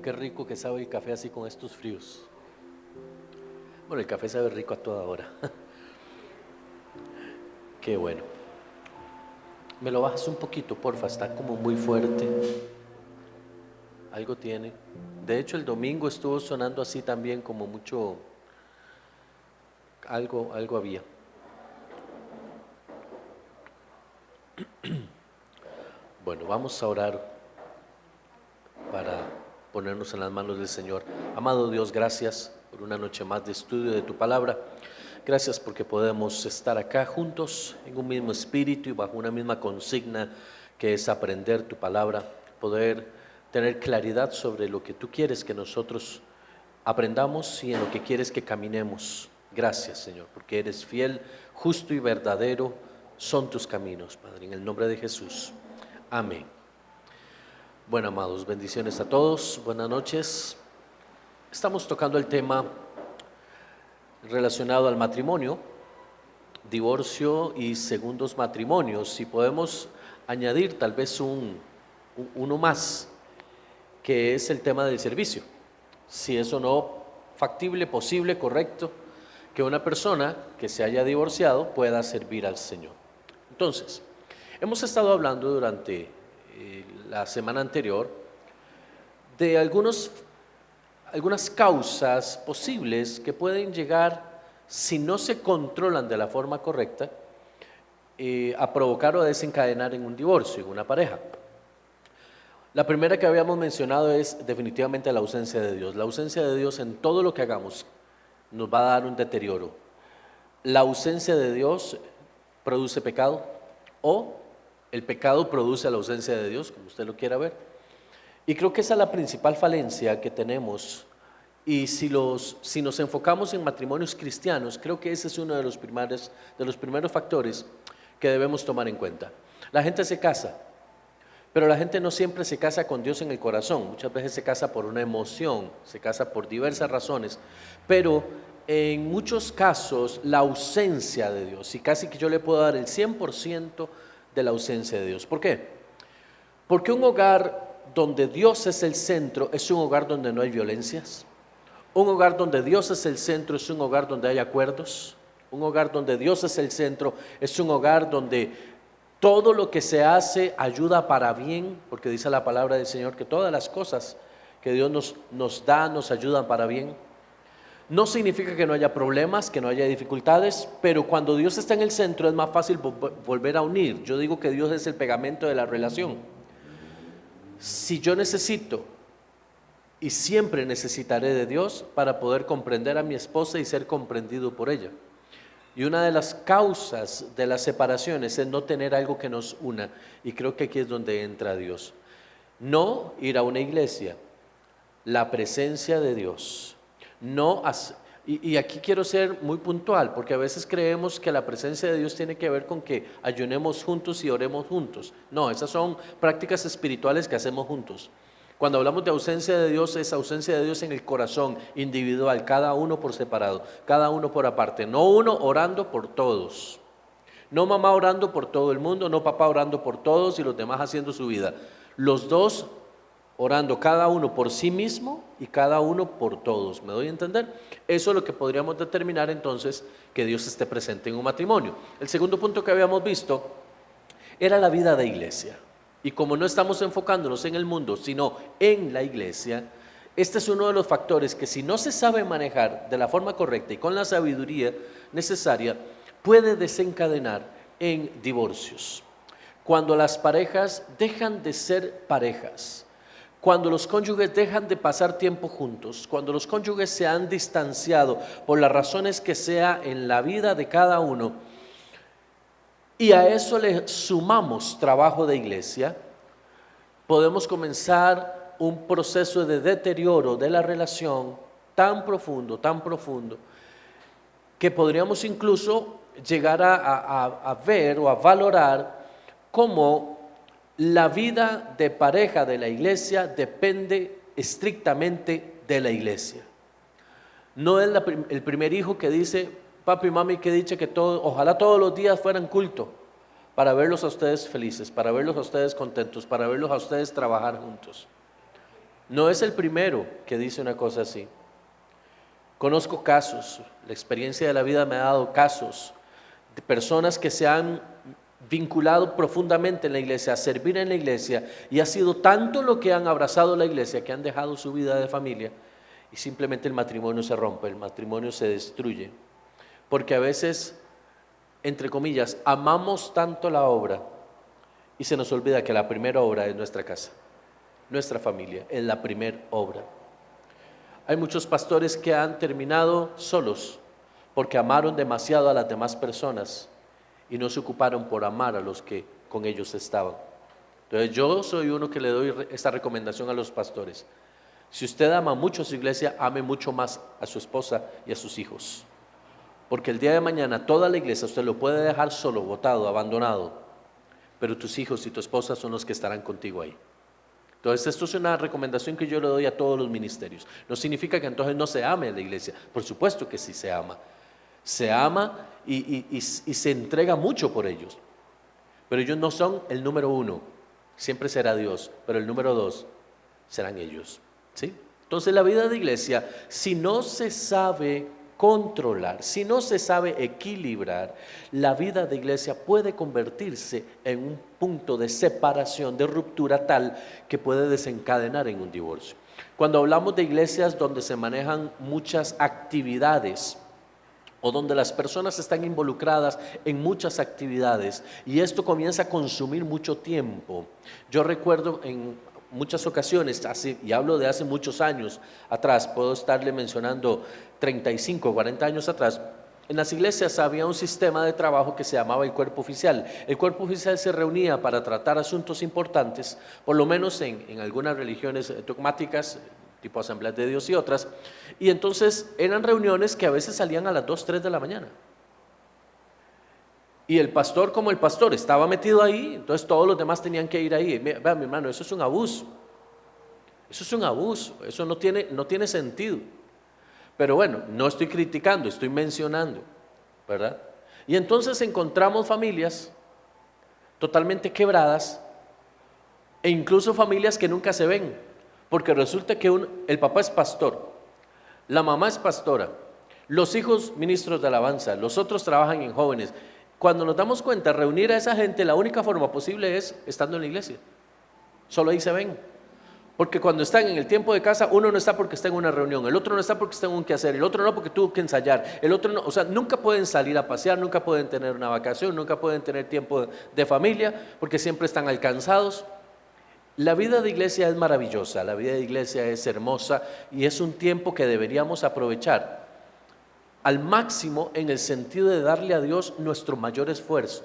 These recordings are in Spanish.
Pucha, qué rico que sabe el café así con estos fríos. Bueno, el café sabe rico a toda hora. Qué bueno. Me lo bajas un poquito, porfa, está como muy fuerte. Algo tiene. De hecho, el domingo estuvo sonando así también, como mucho. Algo había. Bueno, vamos a orar para ponernos en las manos del Señor. Amado Dios, gracias por una noche más de estudio de tu palabra. Gracias porque podemos estar acá juntos en un mismo espíritu y bajo una misma consigna, que es aprender tu palabra, poder tener claridad sobre lo que tú quieres que nosotros aprendamos y en lo que quieres que caminemos. Gracias, Señor, porque eres fiel, justo y verdadero son tus caminos, Padre, en el nombre de Jesús. Amén. Bueno, amados, bendiciones a todos, buenas noches. Estamos tocando el tema relacionado al matrimonio, divorcio y segundos matrimonios. Si podemos añadir tal vez uno más, que es el tema del servicio. Si es o no factible, posible, correcto, que una persona que se haya divorciado pueda servir al Señor. Entonces, hemos estado hablando durante la semana anterior de algunas causas posibles que pueden llegar, si no se controlan de la forma correcta, a provocar o a desencadenar en un divorcio, en una pareja. La primera que habíamos mencionado es definitivamente la ausencia de Dios. La ausencia de Dios en todo lo que hagamos nos va a dar un deterioro. La ausencia de Dios produce pecado, o el pecado produce la ausencia de Dios, como usted lo quiera ver. Y creo que esa es la principal falencia que tenemos. Y si nos enfocamos en matrimonios cristianos, creo que ese es uno de los primeros factores que debemos tomar en cuenta. La gente se casa, pero la gente no siempre se casa con Dios en el corazón. Muchas veces se casa por una emoción, se casa por diversas razones, pero en muchos casos la ausencia de Dios, y casi que yo le puedo dar el 100% de la ausencia de Dios. ¿Por qué? Porque un hogar donde Dios es el centro es un hogar donde no hay violencias. Un hogar donde Dios es el centro es un hogar donde hay acuerdos. Un hogar donde Dios es el centro es un hogar donde todo lo que se hace ayuda para bien, porque dice la palabra del Señor que todas las cosas que Dios nos da nos ayudan para bien. No significa que no haya problemas, que no haya dificultades, pero cuando Dios está en el centro es más fácil volver a unir. Yo digo que Dios es el pegamento de la relación. Si yo necesito y siempre necesitaré de Dios para poder comprender a mi esposa y ser comprendido por ella. Y una de las causas de las separaciones es no tener algo que nos una, y creo que aquí es donde entra Dios. No ir a una iglesia, la presencia de Dios. Y aquí quiero ser muy puntual, porque a veces creemos que la presencia de Dios tiene que ver con que ayunemos juntos y oremos juntos. No, esas son prácticas espirituales que hacemos juntos. Cuando hablamos de ausencia de Dios, es ausencia de Dios en el corazón individual, cada uno por separado, cada uno por aparte. No uno orando por todos, no mamá orando por todo el mundo, no papá orando por todos y los demás haciendo su vida. Los dos orando, cada uno por sí mismo y cada uno por todos. ¿Me doy a entender? Eso es lo que podríamos determinar entonces que Dios esté presente en un matrimonio. El segundo punto que habíamos visto era la vida de iglesia. Y como no estamos enfocándonos en el mundo, sino en la iglesia, este es uno de los factores que, si no se sabe manejar de la forma correcta y con la sabiduría necesaria, puede desencadenar en divorcios. Cuando las parejas dejan de ser parejas, cuando los cónyuges dejan de pasar tiempo juntos, cuando los cónyuges se han distanciado por las razones que sea en la vida de cada uno, y a eso le sumamos trabajo de iglesia, podemos comenzar un proceso de deterioro de la relación tan profundo, que podríamos incluso llegar a ver o a valorar cómo la vida de pareja de la iglesia depende estrictamente de la iglesia. No es el primer hijo que dice: papi y mami, que dicha que ojalá todos los días fueran culto, para verlos a ustedes felices, para verlos a ustedes contentos, para verlos a ustedes trabajar juntos. No es el primero que dice una cosa así. Conozco casos, la experiencia de la vida me ha dado casos de personas que se han vinculado profundamente en la iglesia, a servir en la iglesia, y ha sido tanto lo que han abrazado la iglesia que han dejado su vida de familia y simplemente el matrimonio se rompe, el matrimonio se destruye, porque a veces, entre comillas, amamos tanto la obra y se nos olvida que la primera obra es nuestra casa, nuestra familia, es la primera obra. Hay muchos pastores que han terminado solos porque amaron demasiado a las demás personas y no se ocuparon por amar a los que con ellos estaban. Entonces yo soy uno que le doy esta recomendación a los pastores. Si usted ama mucho a su iglesia, ame mucho más a su esposa y a sus hijos. Porque el día de mañana toda la iglesia usted lo puede dejar solo, botado, abandonado, pero tus hijos y tu esposa son los que estarán contigo ahí. Entonces esto es una recomendación que yo le doy a todos los ministerios. No significa que entonces no se ame a la iglesia, por supuesto que sí se ama. Se ama y se entrega mucho por ellos, pero ellos no son el número uno, siempre será Dios, pero el número dos serán ellos, ¿sí? Entonces la vida de iglesia, si no se sabe controlar, si no se sabe equilibrar, la vida de iglesia puede convertirse en un punto de separación, de ruptura tal que puede desencadenar en un divorcio. Cuando hablamos de iglesias donde se manejan muchas actividades, o donde las personas están involucradas en muchas actividades y esto comienza a consumir mucho tiempo. Yo recuerdo en muchas ocasiones, y hablo de hace muchos años atrás, puedo estarle mencionando 35, 40 años atrás, en las iglesias había un sistema de trabajo que se llamaba el cuerpo oficial. El cuerpo oficial se reunía para tratar asuntos importantes, por lo menos en algunas religiones dogmáticas, tipo Asambleas de Dios y otras, y entonces eran reuniones que a veces salían a las 2, 3 de la mañana. Y el pastor, como el pastor estaba metido ahí, entonces todos los demás tenían que ir ahí. Vean, mi hermano, eso es un abuso. Eso es un abuso, eso no tiene sentido. Pero bueno, no estoy criticando, estoy mencionando, ¿verdad? Y entonces encontramos familias totalmente quebradas e incluso familias que nunca se ven. Porque resulta que el papá es pastor, la mamá es pastora, los hijos ministros de alabanza, los otros trabajan en jóvenes. Cuando nos damos cuenta, reunir a esa gente, la única forma posible es estando en la iglesia. Solo ahí se ven. Porque cuando están en el tiempo de casa, uno no está porque está en una reunión, el otro no está porque está en un quehacer, el otro no porque tuvo que ensayar, el otro no, o sea, nunca pueden salir a pasear, nunca pueden tener una vacación, nunca pueden tener tiempo de familia, porque siempre están alcanzados. La vida de iglesia es maravillosa, la vida de iglesia es hermosa y es un tiempo que deberíamos aprovechar al máximo en el sentido de darle a Dios nuestro mayor esfuerzo,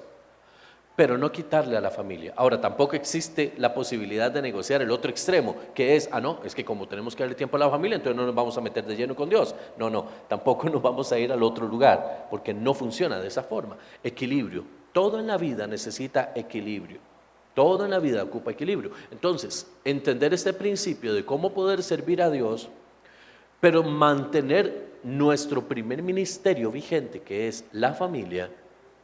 pero no quitarle a la familia. Ahora, tampoco existe la posibilidad de negociar el otro extremo, que es, no, es que como tenemos que darle tiempo a la familia, entonces no nos vamos a meter de lleno con Dios. No, tampoco nos vamos a ir al otro lugar, porque no funciona de esa forma. Equilibrio, todo en la vida necesita equilibrio. Todo en la vida ocupa equilibrio. Entonces, entender este principio de cómo poder servir a Dios, pero mantener nuestro primer ministerio vigente, que es la familia,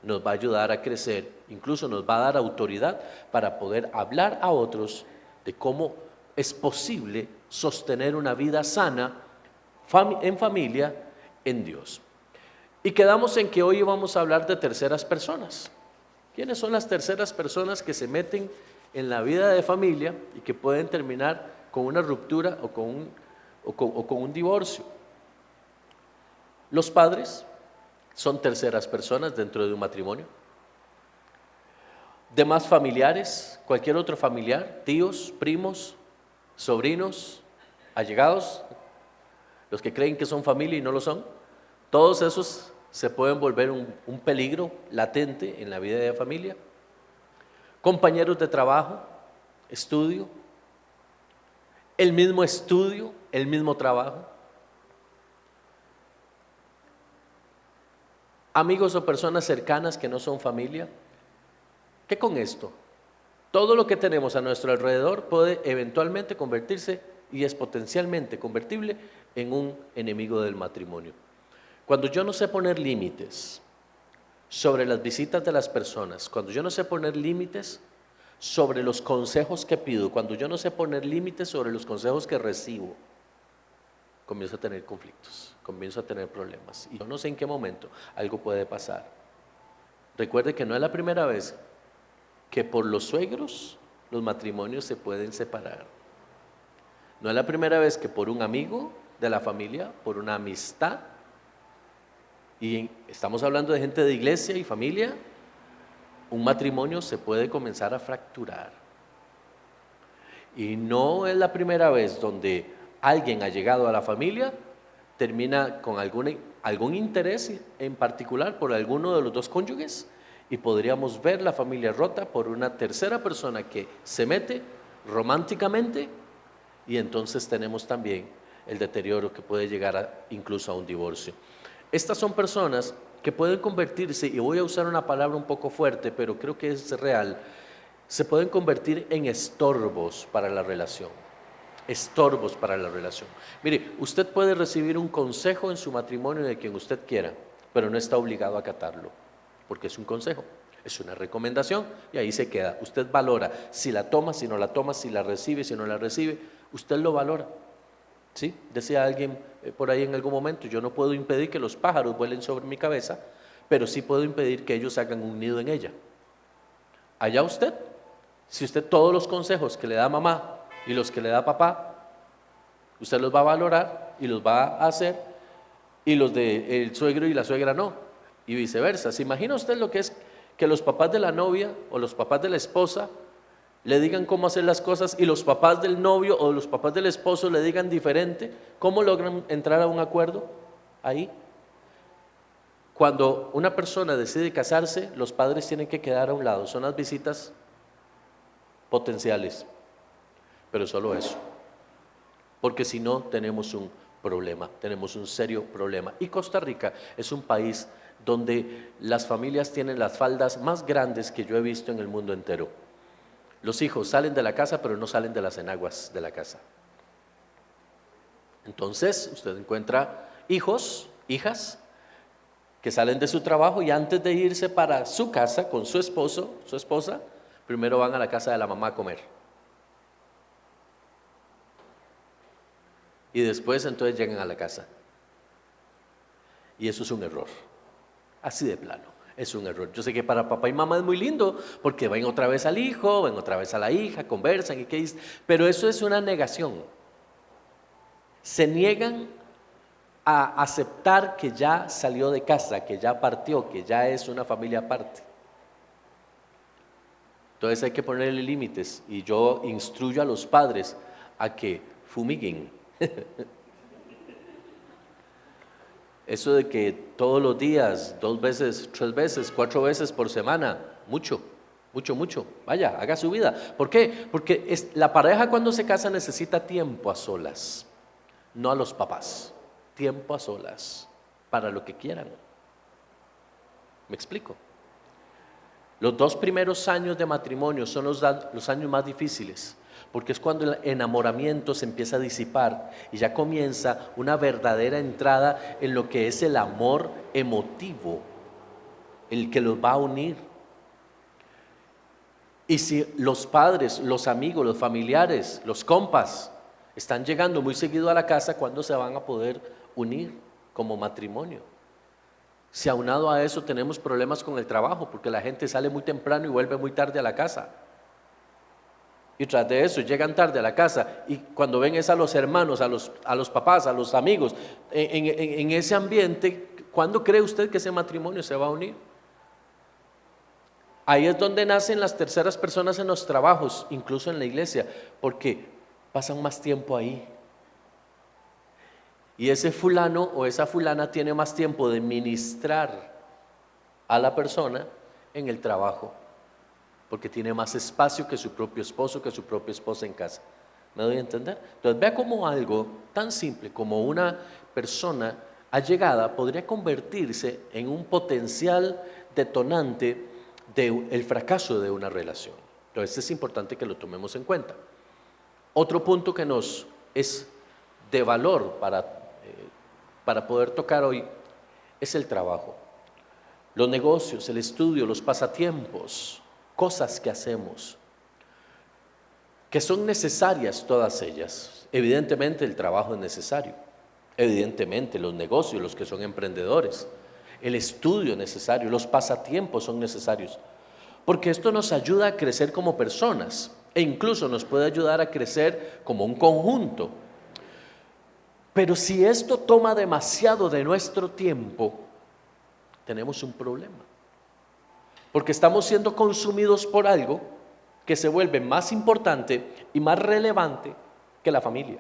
nos va a ayudar a crecer, incluso nos va a dar autoridad para poder hablar a otros de cómo es posible sostener una vida sana en familia, en Dios. Y quedamos en que hoy vamos a hablar de terceras personas. ¿Quiénes son las terceras personas que se meten en la vida de familia y que pueden terminar con una ruptura o con un divorcio? Los padres son terceras personas dentro de un matrimonio. Demás familiares, cualquier otro familiar, tíos, primos, sobrinos, allegados, los que creen que son familia y no lo son, todos esos se pueden volver un peligro latente en la vida de familia. Compañeros de trabajo, estudio, el mismo trabajo. Amigos o personas cercanas que no son familia. ¿Qué con esto? Todo lo que tenemos a nuestro alrededor puede eventualmente convertirse y es potencialmente convertible en un enemigo del matrimonio. Cuando yo no sé poner límites sobre las visitas de las personas, cuando yo no sé poner límites sobre los consejos que pido, cuando yo no sé poner límites sobre los consejos que recibo, comienzo a tener conflictos, comienzo a tener problemas. Y yo no sé en qué momento algo puede pasar. Recuerde que no es la primera vez que por los suegros los matrimonios se pueden separar. No es la primera vez que por un amigo de la familia, por una amistad, y estamos hablando de gente de iglesia y familia, un matrimonio se puede comenzar a fracturar. Y no es la primera vez donde alguien ha llegado a la familia, termina con algún interés en particular por alguno de los dos cónyuges, y podríamos ver la familia rota por una tercera persona que se mete románticamente, y entonces tenemos también el deterioro que puede llegar incluso a un divorcio. Estas son personas que pueden convertirse, y voy a usar una palabra un poco fuerte, pero creo que es real, se pueden convertir en estorbos para la relación. Estorbos para la relación. Mire, usted puede recibir un consejo en su matrimonio de quien usted quiera, pero no está obligado a acatarlo, porque es un consejo, es una recomendación y ahí se queda. Usted valora si la toma, si no la toma, si la recibe, si no la recibe, usted lo valora. ¿Sí? Decía alguien por ahí en algún momento, yo no puedo impedir que los pájaros vuelen sobre mi cabeza, pero sí puedo impedir que ellos hagan un nido en ella. Allá usted, si usted todos los consejos que le da mamá y los que le da papá, usted los va a valorar y los va a hacer, y los del suegro y la suegra no, y viceversa. ¿Se imagina usted lo que es que los papás de la novia o los papás de la esposa le digan cómo hacer las cosas y los papás del novio o los papás del esposo le digan diferente? ¿Cómo logran entrar a un acuerdo ahí? Cuando una persona decide casarse, los padres tienen que quedar a un lado, son las visitas potenciales, pero solo eso, porque si no tenemos un problema, tenemos un serio problema. Y Costa Rica es un país donde las familias tienen las faldas más grandes que yo he visto en el mundo entero. Los hijos salen de la casa, pero no salen de las enaguas de la casa. Entonces, usted encuentra hijos, hijas, que salen de su trabajo y antes de irse para su casa con su esposo, su esposa, primero van a la casa de la mamá a comer. Y después entonces llegan a la casa. Y eso es un error, así de plano. Es un error. Yo sé que para papá y mamá es muy lindo porque ven otra vez al hijo, ven otra vez a la hija, conversan y qué dice, pero eso es una negación. Se niegan a aceptar que ya salió de casa, que ya partió, que ya es una familia aparte. Entonces hay que ponerle límites y yo instruyo a los padres a que fumiguen. Eso de que todos los días, 2 veces, 3 veces, 4 veces por semana, mucho, vaya, haga su vida. ¿Por qué? Porque la pareja cuando se casa necesita tiempo a solas, no a los papás, tiempo a solas, para lo que quieran. ¿Me explico? Los 2 primeros años de matrimonio son los años más difíciles, porque es cuando el enamoramiento se empieza a disipar y ya comienza una verdadera entrada en lo que es el amor emotivo, el que los va a unir. Y si los padres, los amigos, los familiares, los compas están llegando muy seguido a la casa, ¿cuándo se van a poder unir como matrimonio? Si aunado a eso tenemos problemas con el trabajo, porque la gente sale muy temprano y vuelve muy tarde a la casa. Y tras de eso llegan tarde a la casa y cuando ven es a los hermanos, a los papás, a los amigos, en ese ambiente, ¿cuándo cree usted que ese matrimonio se va a unir? Ahí es donde nacen las terceras personas en los trabajos, incluso en la iglesia, porque pasan más tiempo ahí. Y ese fulano o esa fulana tiene más tiempo de ministrar a la persona en el trabajo, porque tiene más espacio que su propio esposo, que su propia esposa en casa. ¿Me doy a entender? Entonces vea cómo algo tan simple como una persona allegada podría convertirse en un potencial detonante del fracaso de una relación. Entonces es importante que lo tomemos en cuenta. Otro punto que nos es de valor para poder tocar hoy es el trabajo, los negocios, el estudio, los pasatiempos, cosas que hacemos. que son necesarias todas ellas. Evidentemente el trabajo es necesario, evidentemente los negocios, los que son emprendedores, el estudio es necesario, los pasatiempos son necesarios, porque esto nos ayuda a crecer como personas e incluso nos puede ayudar a crecer como un conjunto. Pero si esto toma demasiado de nuestro tiempo, tenemos un problema, porque estamos siendo consumidos por algo que se vuelve más importante y más relevante que la familia.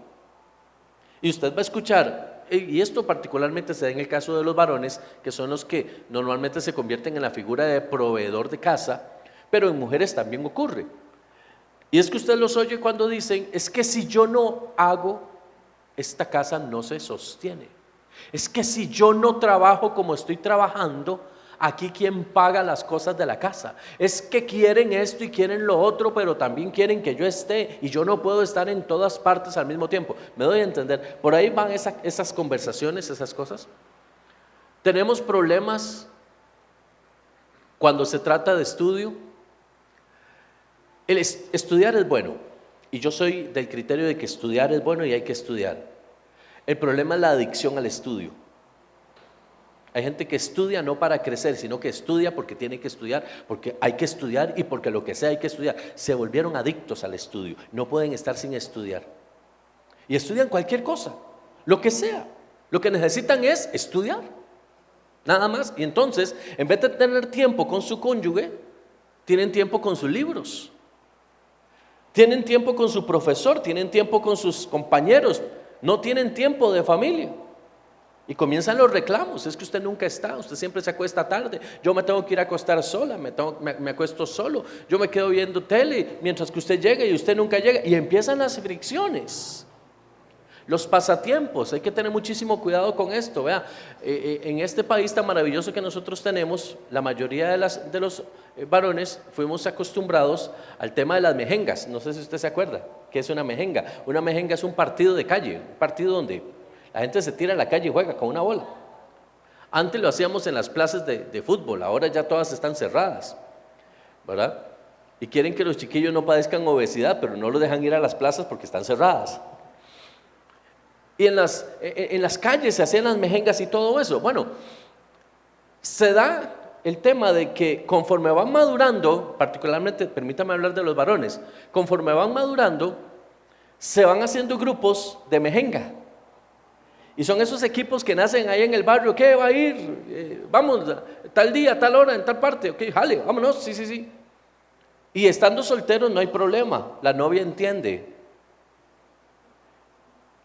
Y usted va a escuchar, y esto particularmente se da en el caso de los varones, que son los que normalmente se convierten en la figura de proveedor de casa, pero en mujeres también ocurre. Y es que usted los oye cuando dicen, es que si yo no hago, esta casa no se sostiene. Es que si yo no trabajo como estoy trabajando, aquí ¿quién paga las cosas de la casa? Es que quieren esto y quieren lo otro, pero también quieren que yo esté y yo no puedo estar en todas partes al mismo tiempo. ¿Me doy a entender? Por ahí van esas conversaciones, esas cosas. Tenemos problemas cuando se trata de estudio. Estudiar es bueno y yo soy del criterio de que estudiar es bueno y hay que estudiar. El problema es la adicción al estudio. Hay gente que estudia no para crecer, sino que estudia porque tiene que estudiar, porque hay que estudiar y porque lo que sea hay que estudiar. Se volvieron adictos al estudio, no pueden estar sin estudiar. Y estudian cualquier cosa, lo que sea. Lo que necesitan es estudiar, nada más. Y entonces, en vez de tener tiempo con su cónyuge, tienen tiempo con sus libros. Tienen tiempo con su profesor, tienen tiempo con sus compañeros, no tienen tiempo de familia. Y comienzan los reclamos, es que usted nunca está, usted siempre se acuesta tarde, yo me tengo que ir a acostar sola, me acuesto solo, yo me quedo viendo tele mientras que usted llega y usted nunca llega. Y empiezan las fricciones. Los pasatiempos, hay que tener muchísimo cuidado con esto. Vea, en este país tan maravilloso que nosotros tenemos, la mayoría de los varones fuimos acostumbrados al tema de las mejengas. No sé si usted se acuerda, ¿qué es una mejenga? Una mejenga es un partido de calle, un partido donde la gente se tira a la calle y juega con una bola. Antes lo hacíamos en las plazas de fútbol, ahora ya todas están cerradas, ¿verdad? Y quieren que los chiquillos no padezcan obesidad, pero no los dejan ir a las plazas porque están cerradas. Y en las calles se hacían las mejengas y todo eso. Bueno, se da el tema de que conforme van madurando, particularmente, permítame hablar de los varones, conforme van madurando, se van haciendo grupos de mejenga. Y son esos equipos que nacen ahí en el barrio. ¿Qué va a ir? Vamos, tal día, tal hora, en tal parte. Ok, jale, vámonos, sí. Y estando solteros no hay problema, la novia entiende.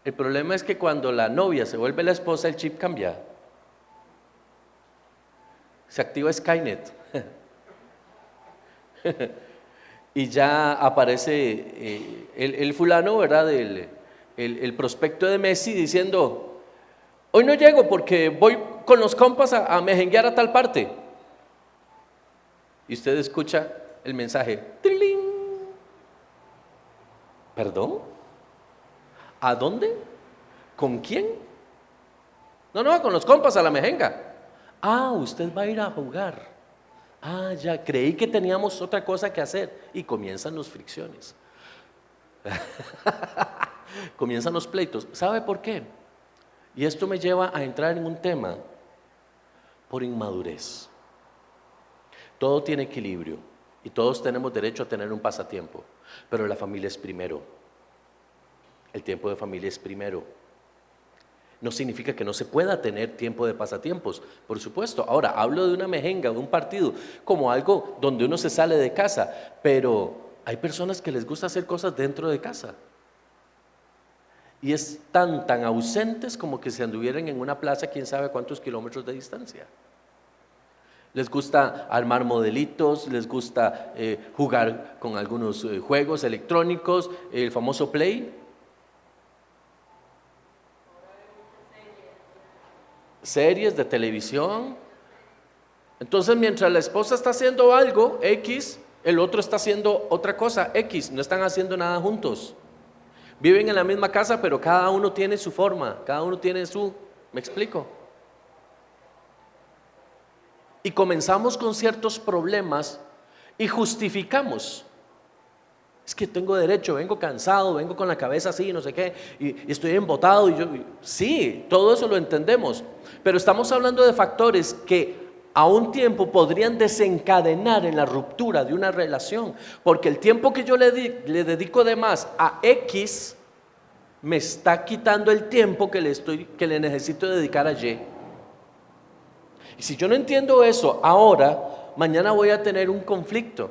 El problema es que cuando la novia se vuelve la esposa, el chip cambia. Se activa Skynet. Y ya aparece el fulano, ¿verdad? El prospecto de Messi diciendo: hoy no llego porque voy con los compas a mejenguear a tal parte. Y usted escucha el mensaje: ¡trilín! ¿Perdón? ¿A dónde? ¿Con quién? No, con los compas a la mejenga. Ah, usted va a ir a jugar. Ah, ya, creí que teníamos otra cosa que hacer. Y comienzan las fricciones. Comienzan los pleitos. ¿Sabe por qué? Y esto me lleva a entrar en un tema por inmadurez. Todo tiene equilibrio y todos tenemos derecho a tener un pasatiempo, pero la familia es primero. El tiempo de familia es primero. No significa que no se pueda tener tiempo de pasatiempos, por supuesto. Ahora, hablo de una mejenga, de un partido, como algo donde uno se sale de casa, pero hay personas que les gusta hacer cosas dentro de casa. Y están tan ausentes como que se anduvieran en una plaza quién sabe cuántos kilómetros de distancia. Les gusta armar modelitos, les gusta jugar con algunos juegos electrónicos, el famoso Play. Series de televisión. Entonces, mientras la esposa está haciendo algo X, el otro está haciendo otra cosa X, no están haciendo nada juntos. Viven en la misma casa, pero cada uno tiene su forma, cada uno tiene su... ¿Me explico? Y comenzamos con ciertos problemas y justificamos Es que tengo derecho, vengo cansado, vengo con la cabeza así, no sé qué, y estoy embotado. Sí, todo eso lo entendemos, pero estamos hablando de factores que a un tiempo podrían desencadenar en la ruptura de una relación, porque el tiempo que yo le dedico de más a X me está quitando el tiempo que le necesito dedicar a Y. Y si yo no entiendo eso ahora, mañana voy a tener un conflicto.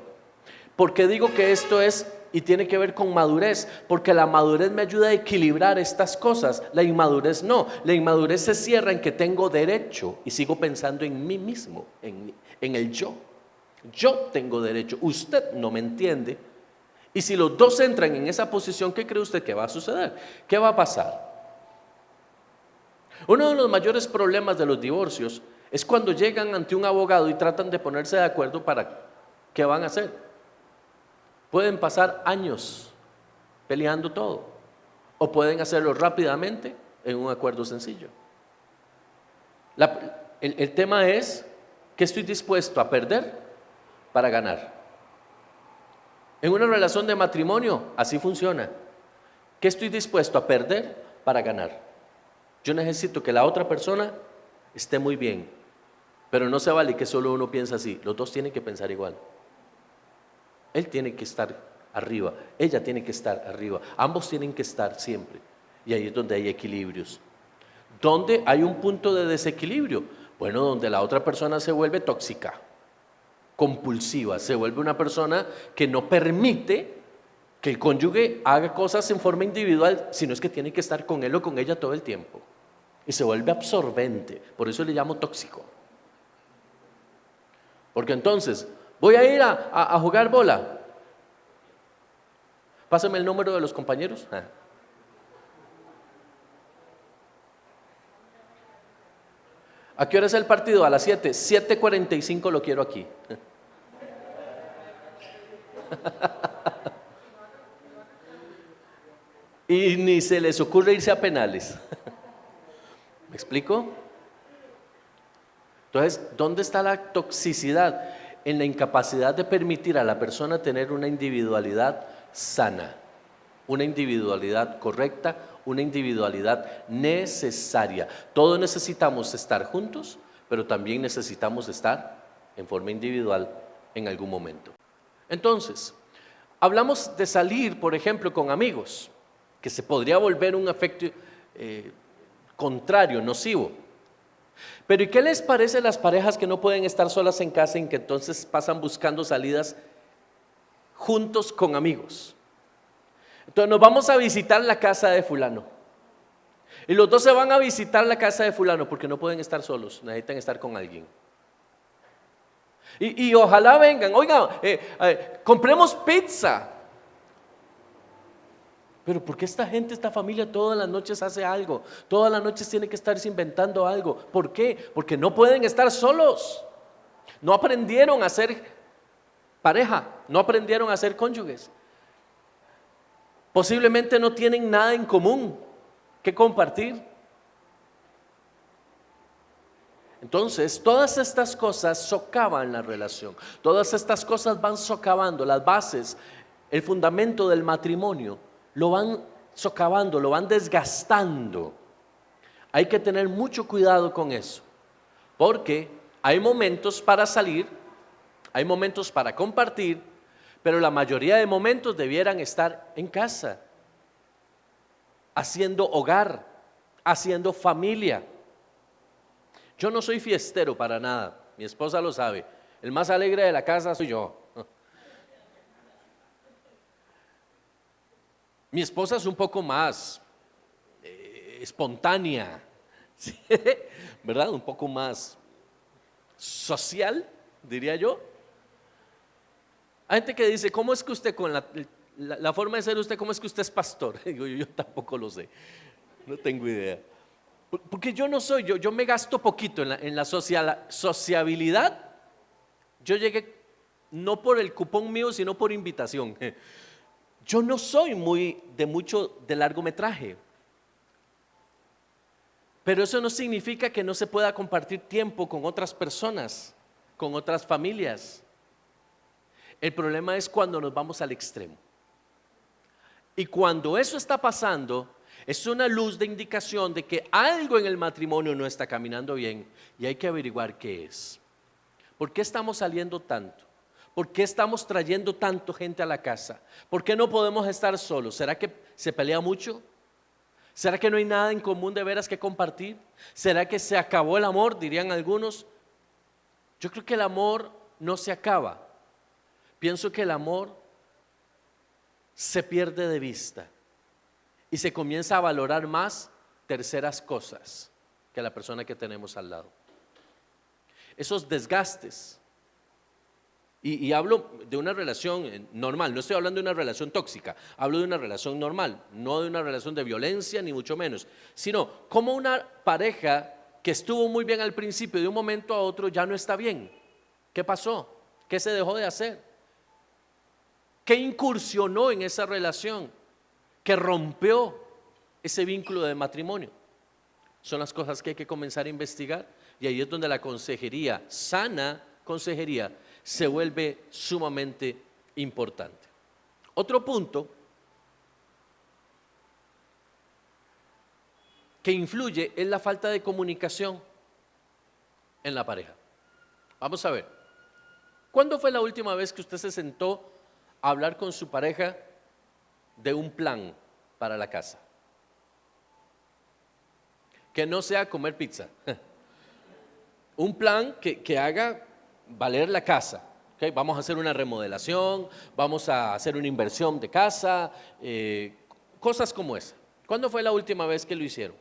¿Por qué digo que esto es y tiene que ver con madurez? Porque la madurez me ayuda a equilibrar estas cosas, la inmadurez no. La inmadurez se cierra en que tengo derecho y sigo pensando en mí mismo, en el yo. Yo tengo derecho, usted no me entiende. Y si los dos entran en esa posición, ¿qué cree usted que va a suceder? ¿Qué va a pasar? Uno de los mayores problemas de los divorcios es cuando llegan ante un abogado y tratan de ponerse de acuerdo para qué van a hacer. Pueden pasar años peleando todo, o pueden hacerlo rápidamente en un acuerdo sencillo. El tema es que estoy dispuesto a perder para ganar. En una relación de matrimonio así funciona. ¿Qué estoy dispuesto a perder para ganar? Yo necesito que la otra persona esté muy bien, pero no se vale que solo uno piense así. Los dos tienen que pensar igual. Él tiene que estar arriba, ella tiene que estar arriba, ambos tienen que estar siempre. Y ahí es donde hay equilibrios. ¿Dónde hay un punto de desequilibrio? Bueno, donde la otra persona se vuelve tóxica, compulsiva, se vuelve una persona que no permite que el cónyuge haga cosas en forma individual, sino es que tiene que estar con él o con ella todo el tiempo. Y se vuelve absorbente, por eso le llamo tóxico. Porque entonces, voy a ir a jugar bola. Pásame el número de los compañeros. ¿A qué hora es el partido? A las 7. 7:45 lo quiero aquí. Y ni se les ocurre irse a penales. ¿Me explico? Entonces, ¿dónde está la toxicidad? En la incapacidad de permitir a la persona tener una individualidad sana, una individualidad correcta, una individualidad necesaria. Todos necesitamos estar juntos, pero también necesitamos estar en forma individual en algún momento. Entonces, hablamos de salir, por ejemplo, con amigos, que se podría volver un efecto contrario, nocivo. Pero ¿y qué les parece a las parejas que no pueden estar solas en casa y que entonces pasan buscando salidas juntos con amigos? Entonces nos vamos a visitar la casa de fulano y los dos se van a visitar la casa de fulano porque no pueden estar solos, necesitan estar con alguien. Y ojalá vengan, oigan, compremos pizza. Pero ¿por qué esta familia todas las noches hace algo? Todas las noches tiene que estarse inventando algo. ¿Por qué? Porque no pueden estar solos. No aprendieron a ser pareja, no aprendieron a ser cónyuges. Posiblemente no tienen nada en común que compartir. Entonces, todas estas cosas socavan la relación. Todas estas cosas van socavando las bases, el fundamento del matrimonio. Lo van socavando, lo van desgastando. Hay que tener mucho cuidado con eso, porque hay momentos para salir, hay momentos para compartir, pero la mayoría de momentos debieran estar en casa, haciendo hogar, haciendo familia. Yo no soy fiestero para nada, mi esposa lo sabe, el más alegre de la casa soy yo. Mi esposa es un poco más espontánea, ¿sí? ¿Verdad? Un poco más social, diría yo. Hay gente que dice, ¿cómo es que usted con la forma de ser usted, cómo es que usted es pastor? Yo tampoco lo sé, no tengo idea. Porque yo no soy, yo me gasto poquito en la sociabilidad. Yo llegué no por el cupón mío, sino por invitación. Yo no soy mucho de largometraje, pero eso no significa que no se pueda compartir tiempo con otras personas, con otras familias. El problema es cuando nos vamos al extremo. Y cuando eso está pasando, es una luz de indicación de que algo en el matrimonio no está caminando bien y hay que averiguar qué es. ¿Por qué estamos saliendo tanto? ¿Por qué estamos trayendo tanto gente a la casa? ¿Por qué no podemos estar solos? ¿Será que se pelea mucho? ¿Será que no hay nada en común de veras que compartir? ¿Será que se acabó el amor? Dirían algunos. Yo creo que el amor no se acaba. Pienso que el amor se pierde de vista y se comienza a valorar más terceras cosas que la persona que tenemos al lado. Esos desgastes, y hablo de una relación normal, no estoy hablando de una relación tóxica, hablo de una relación normal, no de una relación de violencia ni mucho menos, sino como una pareja que estuvo muy bien al principio, de un momento a otro ya no está bien. ¿Qué pasó? ¿Qué se dejó de hacer? ¿Qué incursionó en esa relación? ¿Qué rompió ese vínculo de matrimonio? Son las cosas que hay que comenzar a investigar, y ahí es donde la consejería, sana consejería, se vuelve sumamente importante. Otro punto que influye es la falta de comunicación en la pareja. Vamos a ver, ¿cuándo fue la última vez que usted se sentó a hablar con su pareja de un plan para la casa? Que no sea comer pizza. Un plan que haga valer la casa. ¿Okay? Vamos a hacer una remodelación, vamos a hacer una inversión de casa, cosas como esa. ¿Cuándo fue la última vez que lo hicieron?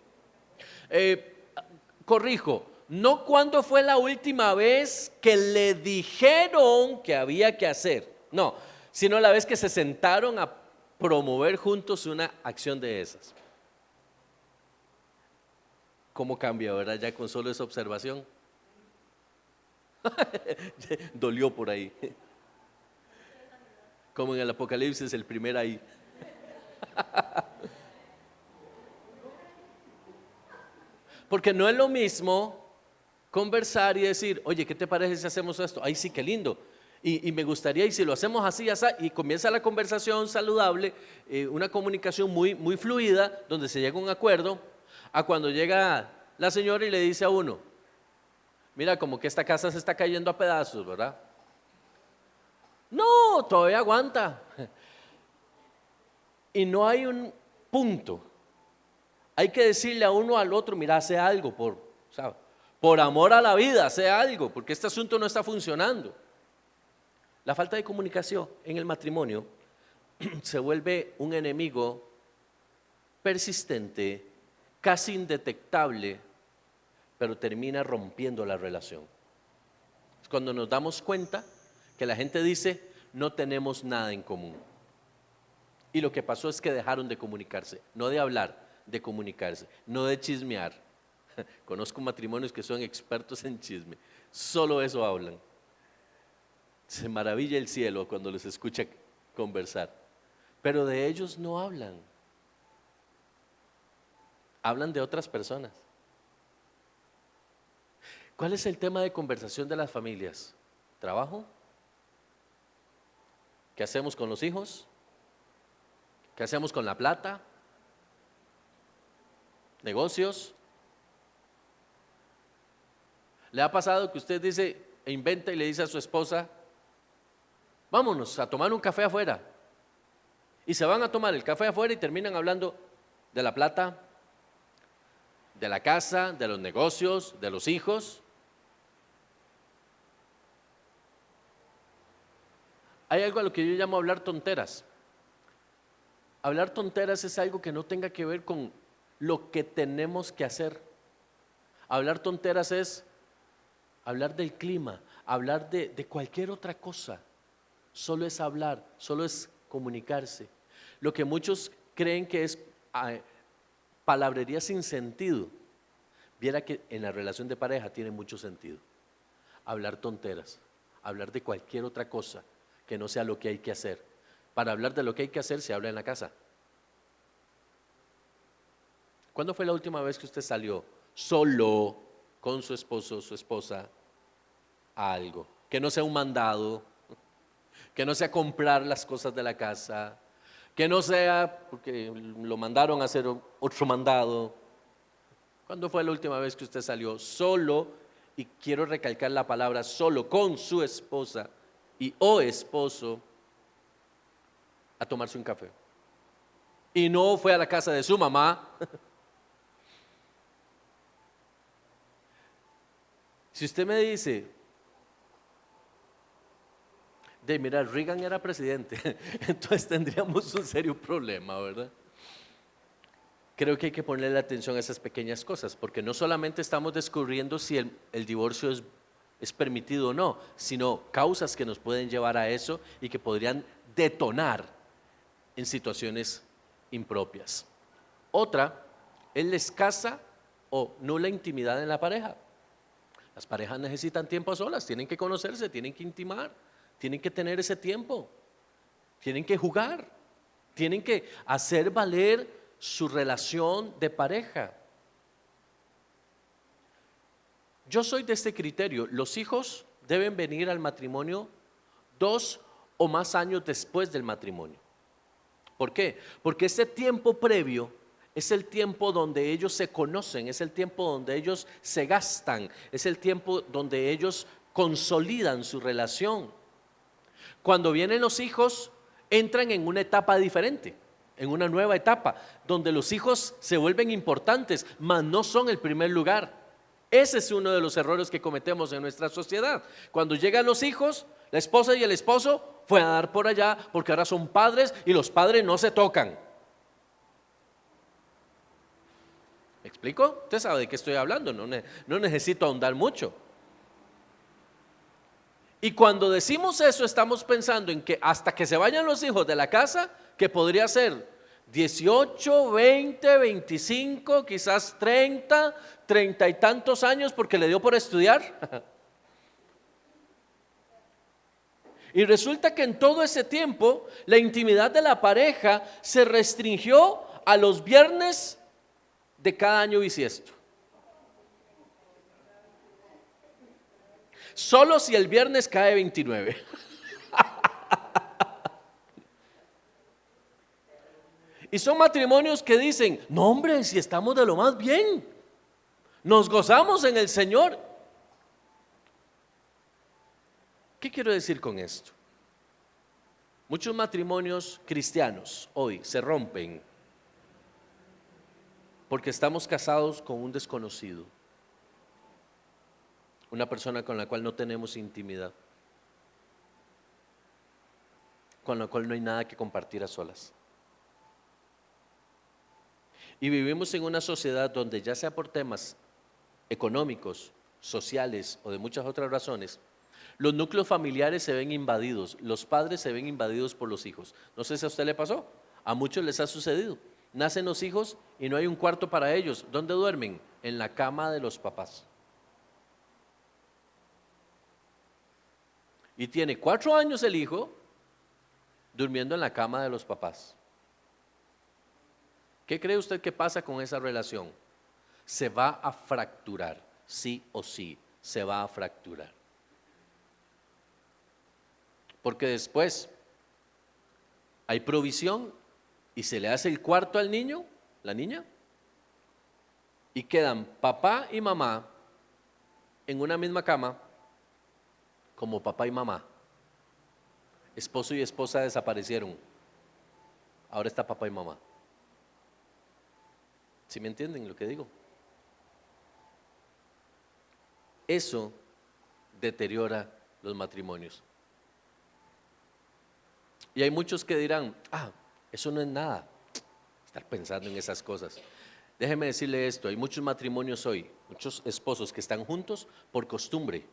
Corrijo, no cuándo fue la última vez que le dijeron que había que hacer, no, sino la vez que se sentaron a promover juntos una acción de esas. ¿Cómo cambia, verdad? Ya con solo esa observación. Dolió por ahí. Como en el Apocalipsis, el primer ahí. Porque no es lo mismo conversar y decir, oye, ¿qué te parece si hacemos esto? Ay, sí, qué lindo. Y me gustaría, y si lo hacemos así, así, y comienza la conversación saludable, una comunicación muy fluida, donde se llega a un acuerdo, a cuando llega la señora y le dice a uno, mira, como que esta casa se está cayendo a pedazos, ¿verdad? No, todavía aguanta. Y no hay un punto. Hay que decirle a uno al otro, mira, hace algo por amor a la vida, hace algo, porque este asunto no está funcionando. La falta de comunicación en el matrimonio se vuelve un enemigo persistente, casi indetectable, pero termina rompiendo la relación. Es cuando nos damos cuenta que la gente dice, no tenemos nada en común. Y lo que pasó es que dejaron de comunicarse, no de hablar, de comunicarse, no de chismear. Conozco matrimonios que son expertos en chisme, solo eso hablan. Se maravilla el cielo cuando les escucha conversar, pero de ellos no hablan. Hablan de otras personas. ¿Cuál es el tema de conversación de las familias? ¿Trabajo? ¿Qué hacemos con los hijos? ¿Qué hacemos con la plata? ¿Negocios? ¿Le ha pasado que usted dice e inventa y le dice a su esposa, vámonos a tomar un café afuera? Y se van a tomar el café afuera y terminan hablando de la plata, de la casa, de los negocios, de los hijos. Hay algo a lo que yo llamo hablar tonteras. Hablar tonteras es algo que no tenga que ver con lo que tenemos que hacer. Hablar tonteras es hablar del clima, hablar de cualquier otra cosa. Solo es hablar, solo es comunicarse. Lo que muchos creen que es palabrería sin sentido, viera que en la relación de pareja tiene mucho sentido. Hablar tonteras, hablar de cualquier otra cosa que no sea lo que hay que hacer. Para hablar de lo que hay que hacer se habla en la casa. ¿Cuándo fue la última vez que usted salió solo con su esposo o su esposa a algo? Que no sea un mandado, que no sea comprar las cosas de la casa, Que no sea porque lo mandaron a hacer otro mandado. ¿Cuándo fue la última vez que usted salió solo, y quiero recalcar la palabra solo, con su esposa y o esposo, a tomarse un café? Y no fue a la casa de su mamá. Si usted me dice, mira, Reagan era presidente, entonces tendríamos un serio problema, ¿verdad? Creo que hay que ponerle atención a esas pequeñas cosas, porque no solamente estamos descubriendo si el divorcio es permitido o no, sino causas que nos pueden llevar a eso y que podrían detonar en situaciones impropias. Otra es la escasa o nula intimidad en la pareja. Las parejas necesitan tiempo a solas, tienen que conocerse, tienen que intimar, tienen que tener ese tiempo, tienen que jugar, tienen que hacer valer su relación de pareja. Yo soy de este criterio: los hijos deben venir al matrimonio 2 o más años después del matrimonio. ¿Por qué? Porque ese tiempo previo es el tiempo donde ellos se conocen, es el tiempo donde ellos se gastan, es el tiempo donde ellos consolidan su relación. Cuando vienen los hijos, entran en una etapa diferente, en una nueva etapa, donde los hijos se vuelven importantes, mas no son el primer lugar. Ese es uno de los errores que cometemos en nuestra sociedad. Cuando llegan los hijos, la esposa y el esposo fue a dar por allá porque ahora son padres y los padres no se tocan. ¿Me explico? Usted sabe de qué estoy hablando, no necesito ahondar mucho. Y cuando decimos eso, estamos pensando en que hasta que se vayan los hijos de la casa, que podría ser 18, 20, 25, quizás 30, 30 y tantos años porque le dio por estudiar. Y resulta que en todo ese tiempo la intimidad de la pareja se restringió a los viernes de cada año bisiesto. Solo si el viernes cae 29. Y son matrimonios que dicen: no, hombre, si estamos de lo más bien, nos gozamos en el Señor. ¿Qué quiero decir con esto? Muchos matrimonios cristianos hoy se rompen porque estamos casados con un desconocido, una persona con la cual no tenemos intimidad, con la cual no hay nada que compartir a solas. Y vivimos en una sociedad donde, ya sea por temas económicos, sociales o de muchas otras razones, los núcleos familiares se ven invadidos, los padres se ven invadidos por los hijos. No sé si a usted le pasó, a muchos les ha sucedido. Nacen los hijos y no hay un cuarto para ellos. ¿Dónde duermen? En la cama de los papás. Y tiene 4 años el hijo durmiendo en la cama de los papás. ¿Qué cree usted que pasa con esa relación? Se va a fracturar, sí o sí, se va a fracturar. Porque después hay provisión y se le hace el cuarto al niño, la niña, y quedan papá y mamá en una misma cama como papá y mamá. Esposo y esposa desaparecieron, ahora está papá y mamá. ¿Sí me entienden lo que digo? Eso deteriora los matrimonios. Y hay muchos que dirán: eso no es nada, estar pensando en esas cosas. Déjeme decirle esto: hay muchos matrimonios hoy, muchos esposos que están juntos por costumbre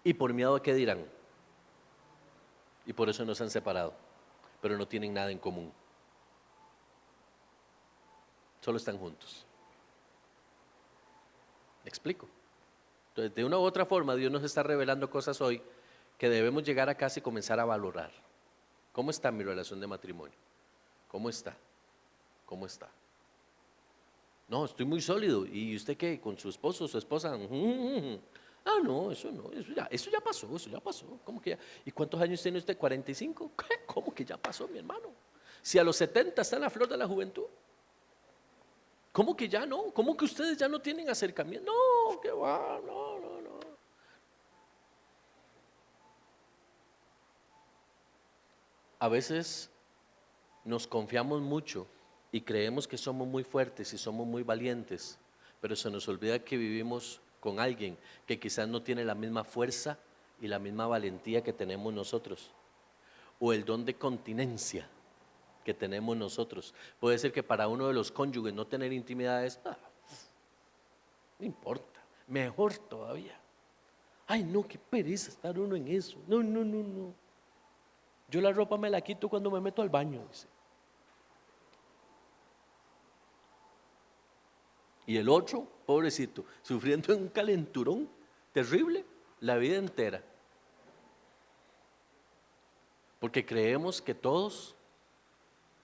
y por miedo a qué dirán, y por eso no se han separado, pero no tienen nada en común, solo están juntos. ¿Me explico? Entonces, de una u otra forma, Dios nos está revelando cosas hoy que debemos llegar a casa y comenzar a valorar. ¿Cómo está mi relación de matrimonio? ¿Cómo está? ¿Cómo está? No, estoy muy sólido. ¿Y usted qué? ¿Con su esposo o su esposa? Ah, no, eso ya pasó, eso ya pasó. ¿Cómo que ya? ¿Y cuántos años tiene usted? ¿45? ¿Qué? ¿Cómo que ya pasó, mi hermano? Si a los 70 está en la flor de la juventud. ¿Cómo que ya no? ¿Cómo que ustedes ya no tienen acercamiento? No, que va, no, no, no. A veces nos confiamos mucho y creemos que somos muy fuertes y somos muy valientes, pero se nos olvida que vivimos con alguien que quizás no tiene la misma fuerza y la misma valentía que tenemos nosotros, o el don de continencia que tenemos nosotros. Puede ser que para uno de los cónyuges no tener intimidad es, no importa, mejor todavía. Ay, no, qué pereza estar uno en eso. No, no, no, no. Yo la ropa me la quito cuando me meto al baño, dice. Y el otro, pobrecito, sufriendo en un calenturón terrible la vida entera. Porque creemos que todos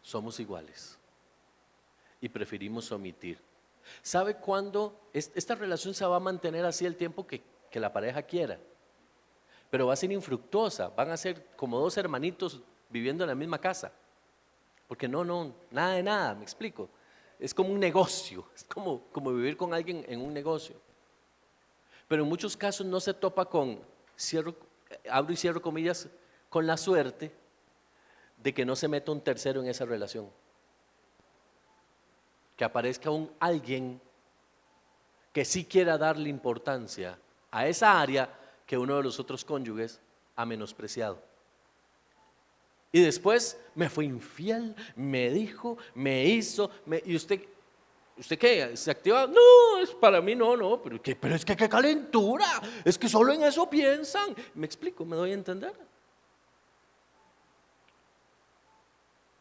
somos iguales y preferimos omitir. ¿Sabe cuándo esta relación se va a mantener así el tiempo que la pareja quiera? Pero va a ser infructuosa, van a ser como dos hermanitos viviendo en la misma casa. Porque no, nada de nada, me explico. Es como un negocio, es como vivir con alguien en un negocio. Pero en muchos casos no se topa con, abro y cierro comillas, con la suerte de que no se meta un tercero en esa relación. Que aparezca alguien que sí quiera darle importancia a esa área que uno de los otros cónyuges ha menospreciado. Y después me fue infiel, me dijo, me hizo, ¿y usted qué? ¿Se activa? No, es para mí no, pero es que qué calentura, es que solo en eso piensan. ¿Me explico? ¿Me doy a entender?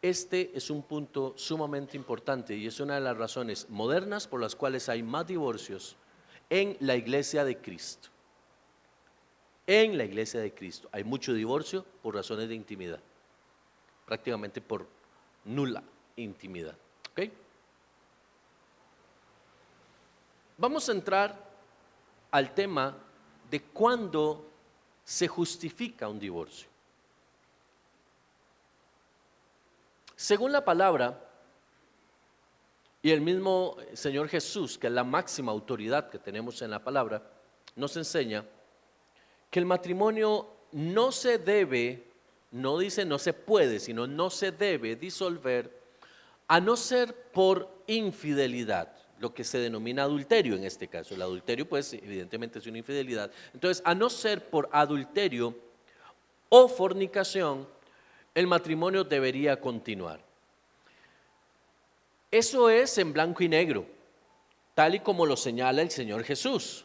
Este es un punto sumamente importante y es una de las razones modernas por las cuales hay más divorcios en la iglesia de Cristo. En la iglesia de Cristo hay mucho divorcio por razones de intimidad, prácticamente por nula intimidad. ¿Okay? Vamos a entrar al tema de cuándo se justifica un divorcio. Según la palabra y el mismo Señor Jesús, que es la máxima autoridad que tenemos en la palabra, nos enseña que el matrimonio no se debe, no dice no se puede, sino no se debe disolver a no ser por infidelidad, lo que se denomina adulterio en este caso. El adulterio pues evidentemente es una infidelidad. Entonces, a no ser por adulterio o fornicación, el matrimonio debería continuar. Eso es en blanco y negro, tal y como lo señala el Señor Jesús.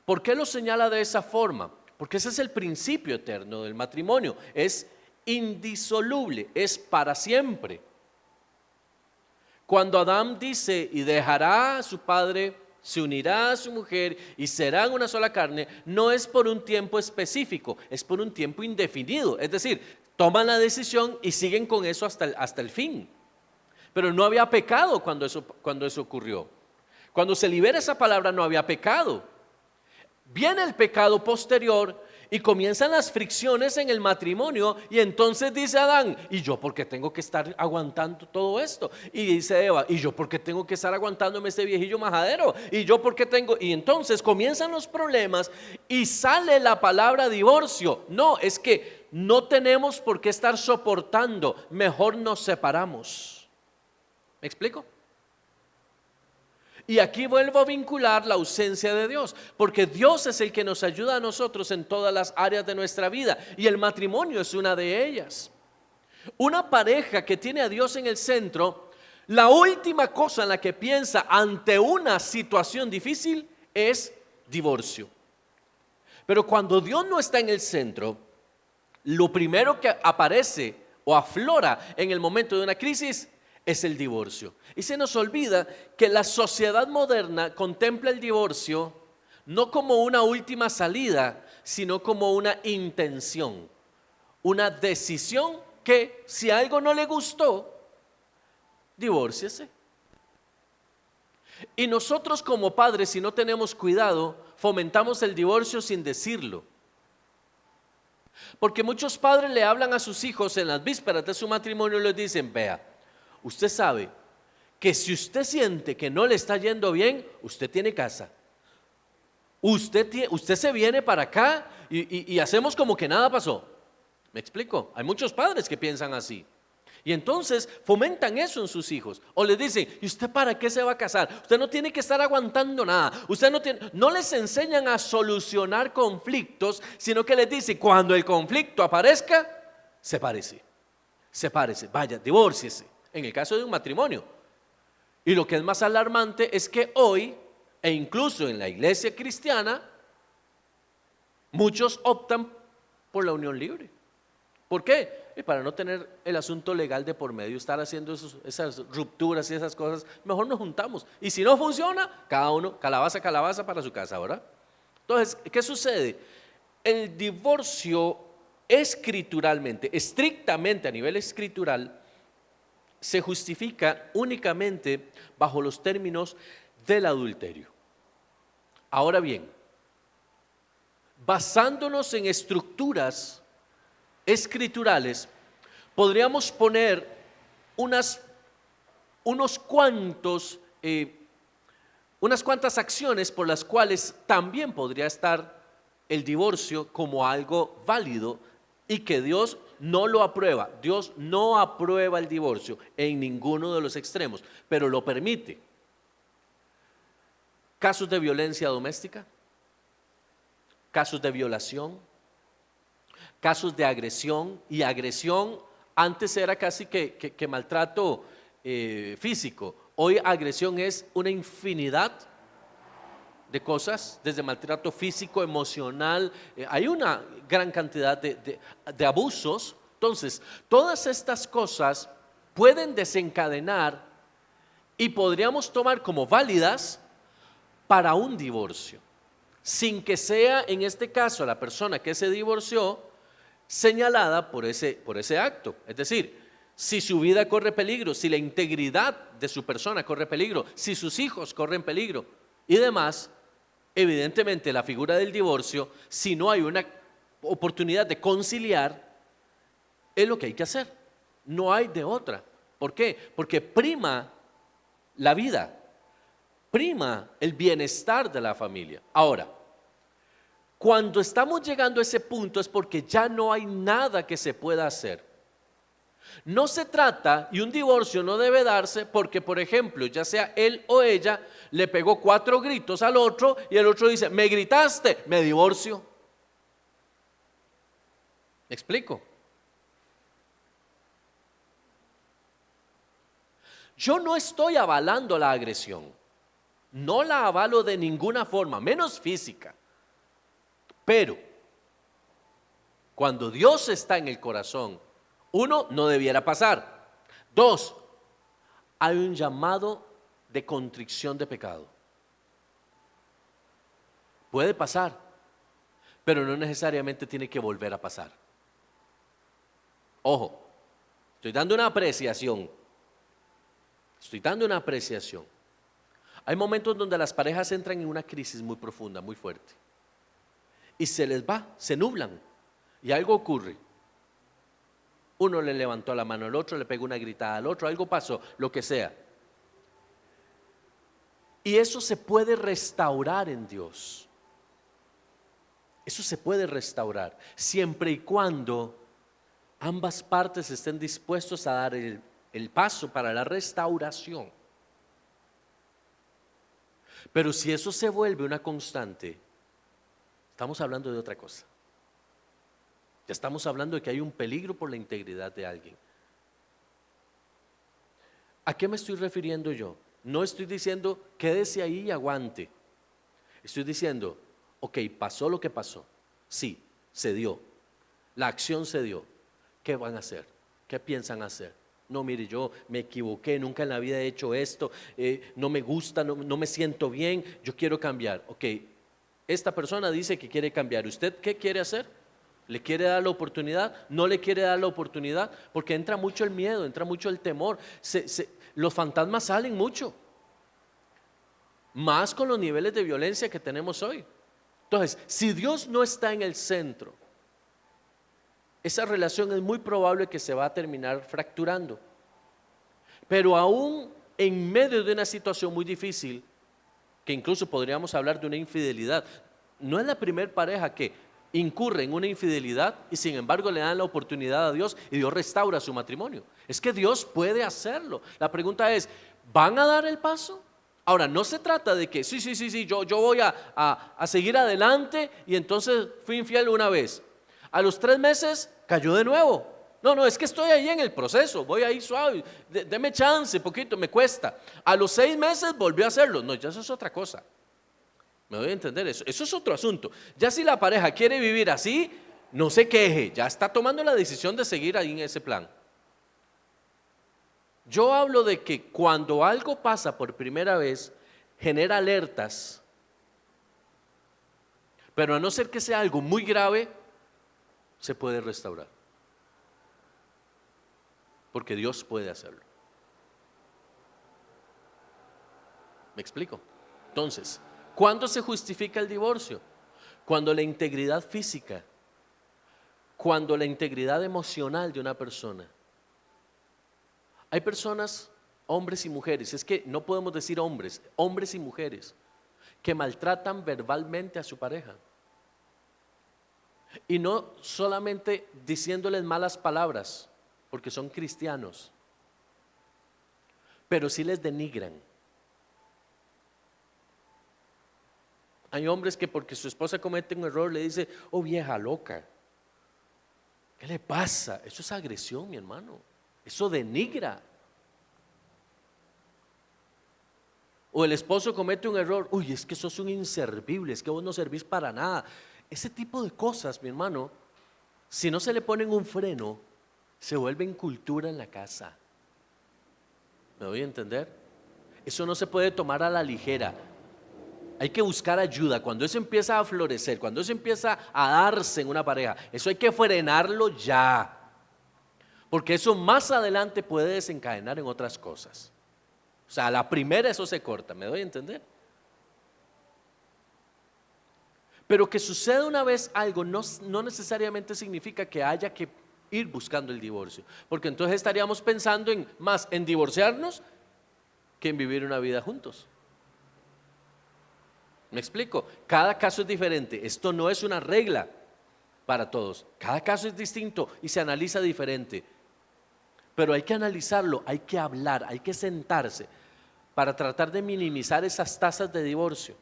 ¿Por qué lo señala de esa forma? Porque ese es el principio eterno del matrimonio, es indisoluble, es para siempre. Cuando Adán dice, y dejará a su padre, se unirá a su mujer y serán una sola carne, no es por un tiempo específico, es por un tiempo indefinido. Es decir, toman la decisión y siguen con eso hasta el fin. Pero no había pecado cuando eso ocurrió. Cuando se libera esa palabra no había pecado. Viene el pecado posterior y comienzan las fricciones en el matrimonio y entonces dice Adán, ¿y yo por qué tengo que estar aguantando todo esto? Y dice Eva, ¿y yo por qué tengo que estar aguantándome este viejillo majadero? ¿Y yo por qué tengo? Y entonces comienzan los problemas y sale la palabra divorcio. No, es que no tenemos por qué estar soportando, mejor nos separamos. ¿Me explico? Y aquí vuelvo a vincular la ausencia de Dios, porque Dios es el que nos ayuda a nosotros en todas las áreas de nuestra vida y el matrimonio es una de ellas. Una pareja que tiene a Dios en el centro, la última cosa en la que piensa ante una situación difícil es divorcio. Pero cuando Dios no está en el centro, lo primero que aparece o aflora en el momento de una crisis es el divorcio. Y se nos olvida que la sociedad moderna contempla el divorcio no como una última salida, sino como una intención, una decisión que si algo no le gustó, divórciese. Y nosotros como padres, si no tenemos cuidado, fomentamos el divorcio sin decirlo. Porque muchos padres le hablan a sus hijos en las vísperas de su matrimonio y les dicen: vea, usted sabe que si usted siente que no le está yendo bien, usted tiene casa. Usted se viene para acá y hacemos como que nada pasó. ¿Me explico? Hay muchos padres que piensan así. Y entonces fomentan eso en sus hijos. O les dicen: ¿y usted para qué se va a casar? Usted no tiene que estar aguantando nada. No les enseñan a solucionar conflictos, sino que les dicen: cuando el conflicto aparezca, sepárese, vaya, divórciese. En el caso de un matrimonio. Y lo que es más alarmante es que hoy, e incluso en la iglesia cristiana, muchos optan por la unión libre. ¿Por qué? Para no tener el asunto legal de por medio, estar haciendo esas rupturas y esas cosas, mejor nos juntamos. Y si no funciona, cada uno calabaza para su casa, ¿verdad? Entonces, ¿qué sucede? El divorcio escrituralmente, estrictamente a nivel escritural, se justifica únicamente bajo los términos del adulterio. Ahora bien, basándonos en estructuras escriturales, podríamos poner unas cuantas acciones por las cuales también podría estar el divorcio como algo válido y que Dios no lo aprueba. Dios no aprueba el divorcio en ninguno de los extremos, pero lo permite. Casos de violencia doméstica, casos de violación, casos de agresión, y agresión antes era casi que maltrato físico. Hoy agresión es una infinidad de cosas, desde maltrato físico, emocional, hay una gran cantidad de abusos. Entonces, todas estas cosas pueden desencadenar y podríamos tomar como válidas para un divorcio, sin que sea en este caso la persona que se divorció señalada por ese acto. Es decir, si su vida corre peligro, si la integridad de su persona corre peligro, si sus hijos corren peligro y demás, evidentemente la figura del divorcio, si no hay una oportunidad de conciliar, es lo que hay que hacer. No hay de otra. ¿Por qué? Porque prima la vida, prima el bienestar de la familia. Ahora, cuando estamos llegando a ese punto es porque ya no hay nada que se pueda hacer. No se trata, y un divorcio no debe darse porque, por ejemplo, ya sea él o ella le pegó 4 gritos al otro y el otro dice: me gritaste, me divorcio. ¿Me explico? Yo no estoy avalando la agresión, no la avalo de ninguna forma, menos física. Pero cuando Dios está en el corazón, 1, no debiera pasar. 2, hay un llamado de contrición de pecado. Puede pasar, pero no necesariamente tiene que volver a pasar. Ojo, estoy dando una apreciación. Hay momentos donde las parejas entran en una crisis muy profunda, muy fuerte. Y se les va, se nublan y algo ocurre. Uno le levantó la mano al otro, le pegó una gritada al otro, algo pasó, lo que sea. Y eso se puede restaurar en Dios. Eso se puede restaurar siempre y cuando ambas partes estén dispuestos a dar el paso para la restauración. Pero si eso se vuelve una constante, estamos hablando de otra cosa. Ya estamos hablando de que hay un peligro por la integridad de alguien. ¿A qué me estoy refiriendo yo? No estoy diciendo quédese ahí y aguante. Estoy diciendo, ok, pasó lo que pasó. Sí, se dio. La acción se dio. ¿Qué van a hacer? ¿Qué piensan hacer? No, mire, yo me equivoqué, nunca en la vida he hecho esto, no me gusta, no me siento bien, yo quiero cambiar. Ok, esta persona dice que quiere cambiar. ¿Usted qué quiere hacer? ¿Le quiere dar la oportunidad? ¿No le quiere dar la oportunidad? Porque entra mucho el miedo, entra mucho el temor. Los fantasmas salen mucho. más con los niveles de violencia que tenemos hoy. Entonces, si Dios no está en el centro, esa relación es muy probable que se va a terminar fracturando. Pero aún en medio de una situación muy difícil, que incluso podríamos hablar de una infidelidad, no es la primer pareja que incurre en una infidelidad y sin embargo le dan la oportunidad a Dios y Dios restaura su matrimonio. Es que Dios puede hacerlo. La pregunta es, ¿van a dar el paso? Ahora, no se trata de que sí, yo voy a seguir adelante y entonces fui infiel una vez. A los 3 meses cayó de nuevo. No, es que estoy ahí en el proceso, voy ahí suave, deme chance, poquito, me cuesta. A los 6 meses volvió a hacerlo. No, ya eso es otra cosa. Me doy a entender eso. Eso es otro asunto. Ya si la pareja quiere vivir así, no se queje, ya está tomando la decisión de seguir ahí en ese plan. Yo hablo de que cuando algo pasa por primera vez, genera alertas, pero a no ser que sea algo muy grave, se puede restaurar. Porque Dios puede hacerlo. ¿Me explico? Entonces, ¿cuándo se justifica el divorcio? Cuando la integridad física, cuando la integridad emocional de una persona. Hay personas, hombres y mujeres, es que no podemos decir hombres, hombres y mujeres, que maltratan verbalmente a su pareja. Y no solamente diciéndoles malas palabras, porque son cristianos, pero sí les denigran. Hay hombres que porque su esposa comete un error le dice, oh vieja loca, ¿qué le pasa? Eso es agresión, mi hermano, eso denigra. O el esposo comete un error, uy, es que sos un inservible, es que vos no servís para nada. Ese tipo de cosas, mi hermano, si no se le ponen un freno, se vuelven cultura en la casa. ¿Me doy a entender? Eso no se puede tomar a la ligera. Hay que buscar ayuda. Cuando eso empieza a florecer, cuando eso empieza a darse en una pareja, eso hay que frenarlo ya. Porque eso más adelante puede desencadenar en otras cosas. O sea, a la primera eso se corta, ¿me doy a entender? Pero que suceda una vez algo no necesariamente significa que haya que ir buscando el divorcio. Porque entonces estaríamos pensando más en divorciarnos que en vivir una vida juntos. ¿Me explico? Cada caso es diferente. Esto no es una regla para todos. Cada caso es distinto y se analiza diferente. Pero hay que analizarlo, hay que hablar, hay que sentarse para tratar de minimizar esas tasas de divorcio.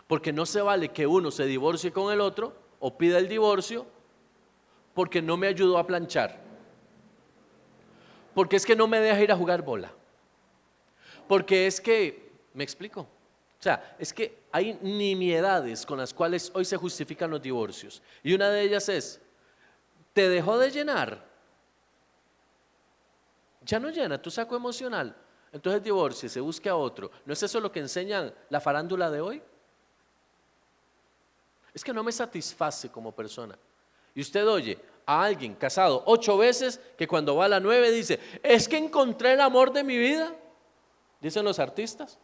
Porque no se vale que uno se divorcie con el otro o pida el divorcio porque no me ayudó a planchar. Porque es que no me deja ir a jugar bola. Porque es que, ¿me explico? O sea, es que hay nimiedades con las cuales hoy se justifican los divorcios. Y una de ellas es, ¿te dejó de llenar? Ya no llena tu saco emocional. Entonces divorcie, se busque a otro. ¿No es eso lo que enseñan la farándula de hoy? Es que no me satisface como persona. Y usted oye a alguien casado 8 veces que cuando va a la 9 dice, es que encontré el amor de mi vida, dicen los artistas.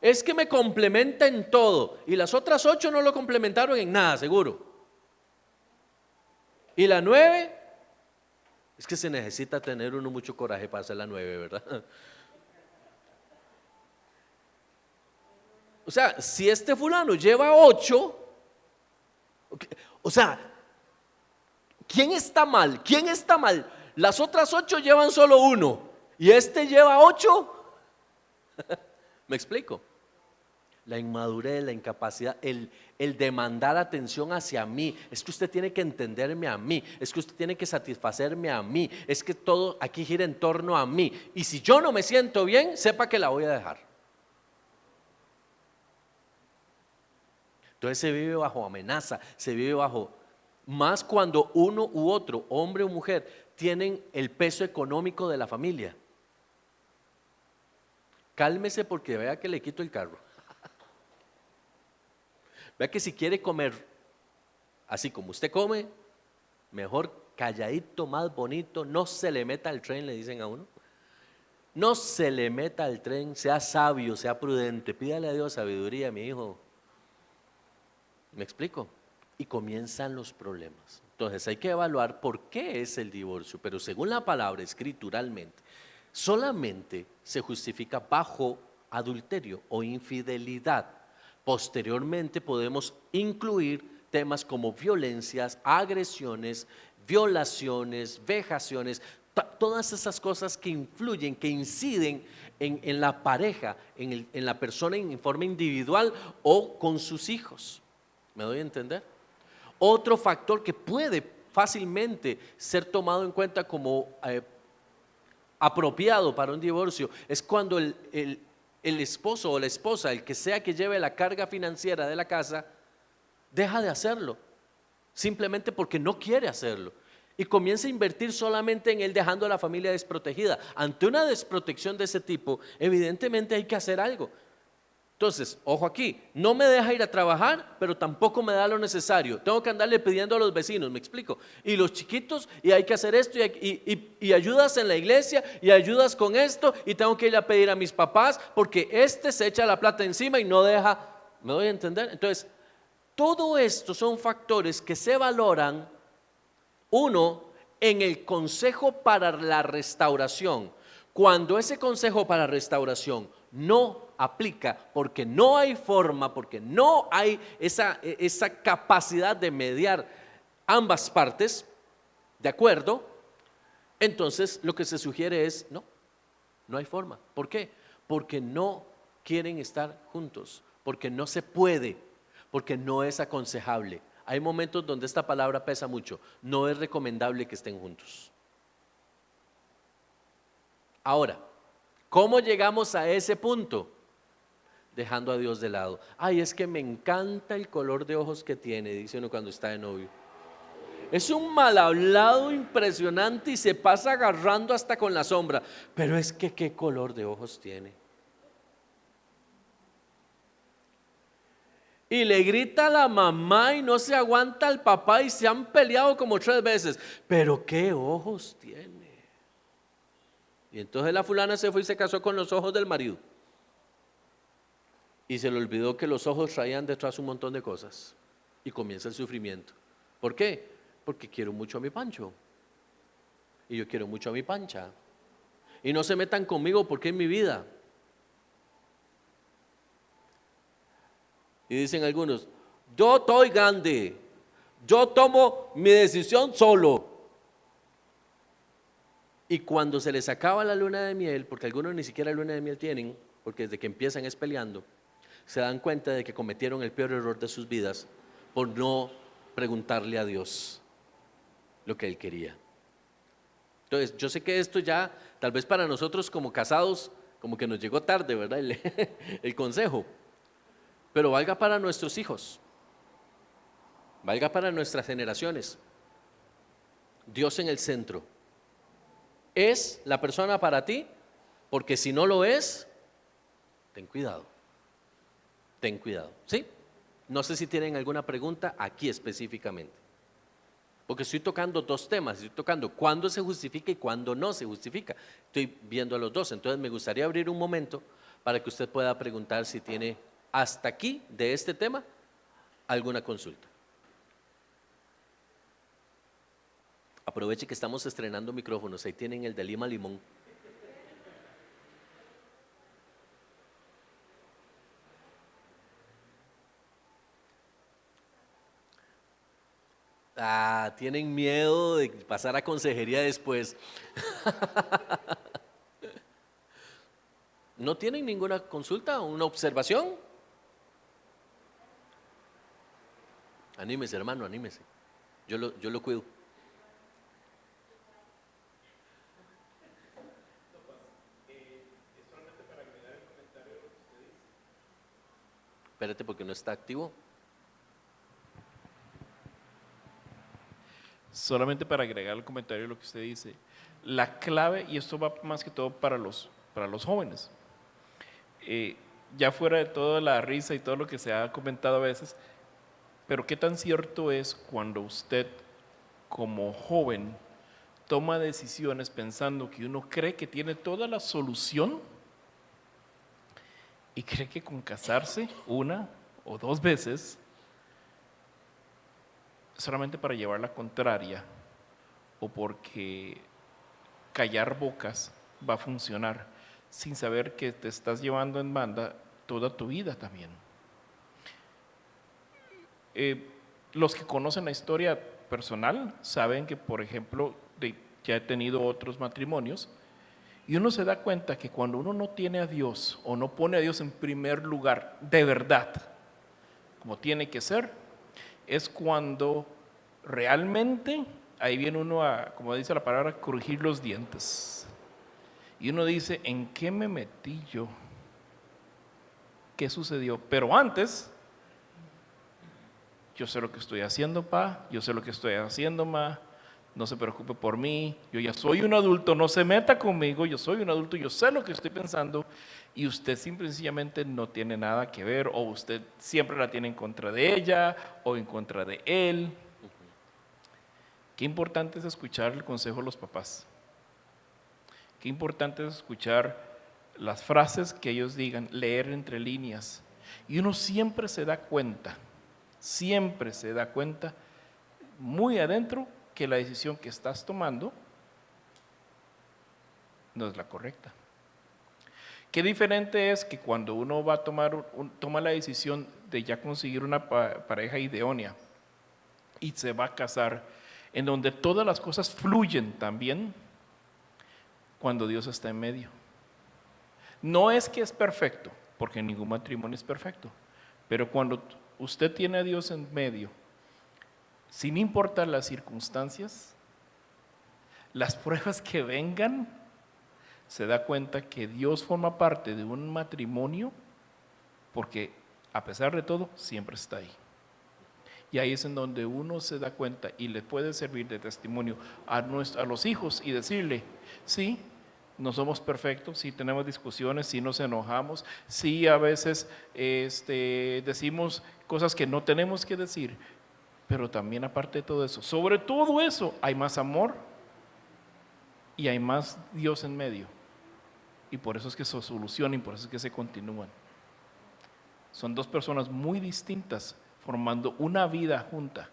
Es que me complementa en todo y las otras 8 no lo complementaron en nada, seguro. Y la 9, es que se necesita tener uno mucho coraje para hacer la 9, ¿verdad? O sea, si este fulano lleva 8, o sea, ¿quién está mal? ¿Quién está mal? Las otras 8 llevan solo 1 y este lleva 8. ¿Me explico? La inmadurez, la incapacidad, el demandar atención hacia mí. Es que usted tiene que entenderme a mí, es que usted tiene que satisfacerme a mí, es que todo aquí gira en torno a mí. Y si yo no me siento bien, sepa que la voy a dejar. Entonces se vive bajo amenaza, se vive bajo, más cuando uno u otro, hombre o mujer, tienen el peso económico de la familia. Cálmese porque vea que le quito el carro. Vea que si quiere comer así como usted come, mejor calladito, más bonito, no se le meta al tren, le dicen a uno. No se le meta al tren, sea sabio, sea prudente, pídale a Dios sabiduría, mi hijo. ¿Me explico? Y comienzan los problemas. Entonces hay que evaluar por qué es el divorcio, pero según la palabra escrituralmente, solamente se justifica bajo adulterio o infidelidad. Posteriormente podemos incluir temas como violencias, agresiones, violaciones, vejaciones, todas esas cosas que influyen, que inciden en la pareja, en la persona en forma individual o con sus hijos. ¿Me doy a entender? Otro factor que puede fácilmente ser tomado en cuenta como apropiado para un divorcio es cuando el esposo o la esposa, el que sea que lleve la carga financiera de la casa, deja de hacerlo, simplemente porque no quiere hacerlo. Y comienza a invertir solamente en él, dejando a la familia desprotegida. Ante una desprotección de ese tipo, evidentemente hay que hacer algo. Entonces, ojo aquí, no me deja ir a trabajar, pero tampoco me da lo necesario. Tengo que andarle pidiendo a los vecinos, me explico. Y los chiquitos, y hay que hacer esto, y ayudas en la iglesia, y ayudas con esto, y tengo que ir a pedir a mis papás, porque este se echa la plata encima y no deja. ¿Me doy a entender? Entonces, todo esto son factores que se valoran, uno, en el consejo para la restauración. Cuando ese consejo para restauración no aplica porque no hay forma, porque no hay esa capacidad de mediar ambas partes, ¿de acuerdo? Entonces lo que se sugiere es, no hay forma. ¿Por qué? Porque no quieren estar juntos, porque no se puede, porque no es aconsejable. Hay momentos donde esta palabra pesa mucho, no es recomendable que estén juntos. Ahora, ¿cómo llegamos a ese punto? Dejando a Dios de lado. Ay, es que me encanta el color de ojos que tiene, dice uno cuando está de novio. Es un mal hablado impresionante y se pasa agarrando hasta con la sombra. Pero es que qué color de ojos tiene. Y le grita a la mamá y no se aguanta al papá y se han peleado como 3 veces. Pero qué ojos tiene. Y entonces la fulana se fue y se casó con los ojos del marido. Y se le olvidó que los ojos traían detrás un montón de cosas. Y comienza el sufrimiento. ¿Por qué? Porque quiero mucho a mi Pancho. Y yo quiero mucho a mi Pancha. Y no se metan conmigo porque es mi vida. Y dicen algunos, yo estoy grande, yo tomo mi decisión solo. Y cuando se les acaba la luna de miel, porque algunos ni siquiera luna de miel tienen, porque desde que empiezan es peleando, se dan cuenta de que cometieron el peor error de sus vidas por no preguntarle a Dios lo que Él quería. Entonces, yo sé que esto ya, tal vez para nosotros como casados, como que nos llegó tarde, ¿verdad? El consejo, pero valga para nuestros hijos, valga para nuestras generaciones. Dios en el centro. ¿Es la persona para ti? Porque si no lo es, ten cuidado. Ten cuidado, ¿sí? No sé si tienen alguna pregunta aquí específicamente. Porque estoy tocando 2 temas, estoy tocando cuándo se justifica y cuándo no se justifica. Estoy viendo a los 2, entonces me gustaría abrir un momento para que usted pueda preguntar si tiene hasta aquí de este tema alguna consulta. Aproveche que estamos estrenando micrófonos, ahí tienen el de Lima Limón. Tienen miedo de pasar a consejería después. ¿No tienen ninguna consulta o una observación? Anímese, hermano, anímese. Yo lo cuido. Espérate porque no está activo. Solamente para agregar el comentario de lo que usted dice, la clave, y esto va más que todo para los jóvenes, ya fuera de toda la risa y todo lo que se ha comentado a veces, pero qué tan cierto es cuando usted como joven toma decisiones pensando que uno cree que tiene toda la solución y cree que con casarse una o dos veces solamente para llevar la contraria o porque callar bocas va a funcionar sin saber que te estás llevando en banda toda tu vida también. Los que conocen la historia personal saben que, por ejemplo, ya he tenido otros matrimonios y uno se da cuenta que cuando uno no tiene a Dios o no pone a Dios en primer lugar de verdad, como tiene que ser, es cuando realmente ahí viene uno a, como dice la palabra, crujir los dientes. Y uno dice, ¿en qué me metí yo? ¿Qué sucedió? Pero antes, yo sé lo que estoy haciendo, pa, yo sé lo que estoy haciendo, ma, no se preocupe por mí, yo ya soy un adulto, no se meta conmigo, yo soy un adulto, yo sé lo que estoy pensando, y usted simple y sencillamente no tiene nada que ver, o usted siempre la tiene en contra de ella, o en contra de él. Qué importante es escuchar el consejo de los papás. Qué importante es escuchar las frases que ellos digan, leer entre líneas. Y uno siempre se da cuenta muy adentro que la decisión que estás tomando no es la correcta. Qué diferente es que cuando uno va a toma la decisión de ya conseguir una pareja idónea y se va a casar, en donde todas las cosas fluyen también cuando Dios está en medio. No es que es perfecto, porque ningún matrimonio es perfecto, pero cuando usted tiene a Dios en medio, sin importar las circunstancias, las pruebas que vengan, se da cuenta que Dios forma parte de un matrimonio, porque a pesar de todo, siempre está ahí. Y ahí es en donde uno se da cuenta y le puede servir de testimonio a los hijos y decirle, sí, no somos perfectos, sí tenemos discusiones, sí nos enojamos, sí a veces decimos cosas que no tenemos que decir, pero también aparte de todo eso, sobre todo eso, hay más amor y hay más Dios en medio. Y por eso es que se solucionan y por eso es que se continúan. Son dos personas muy distintas formando una vida junta.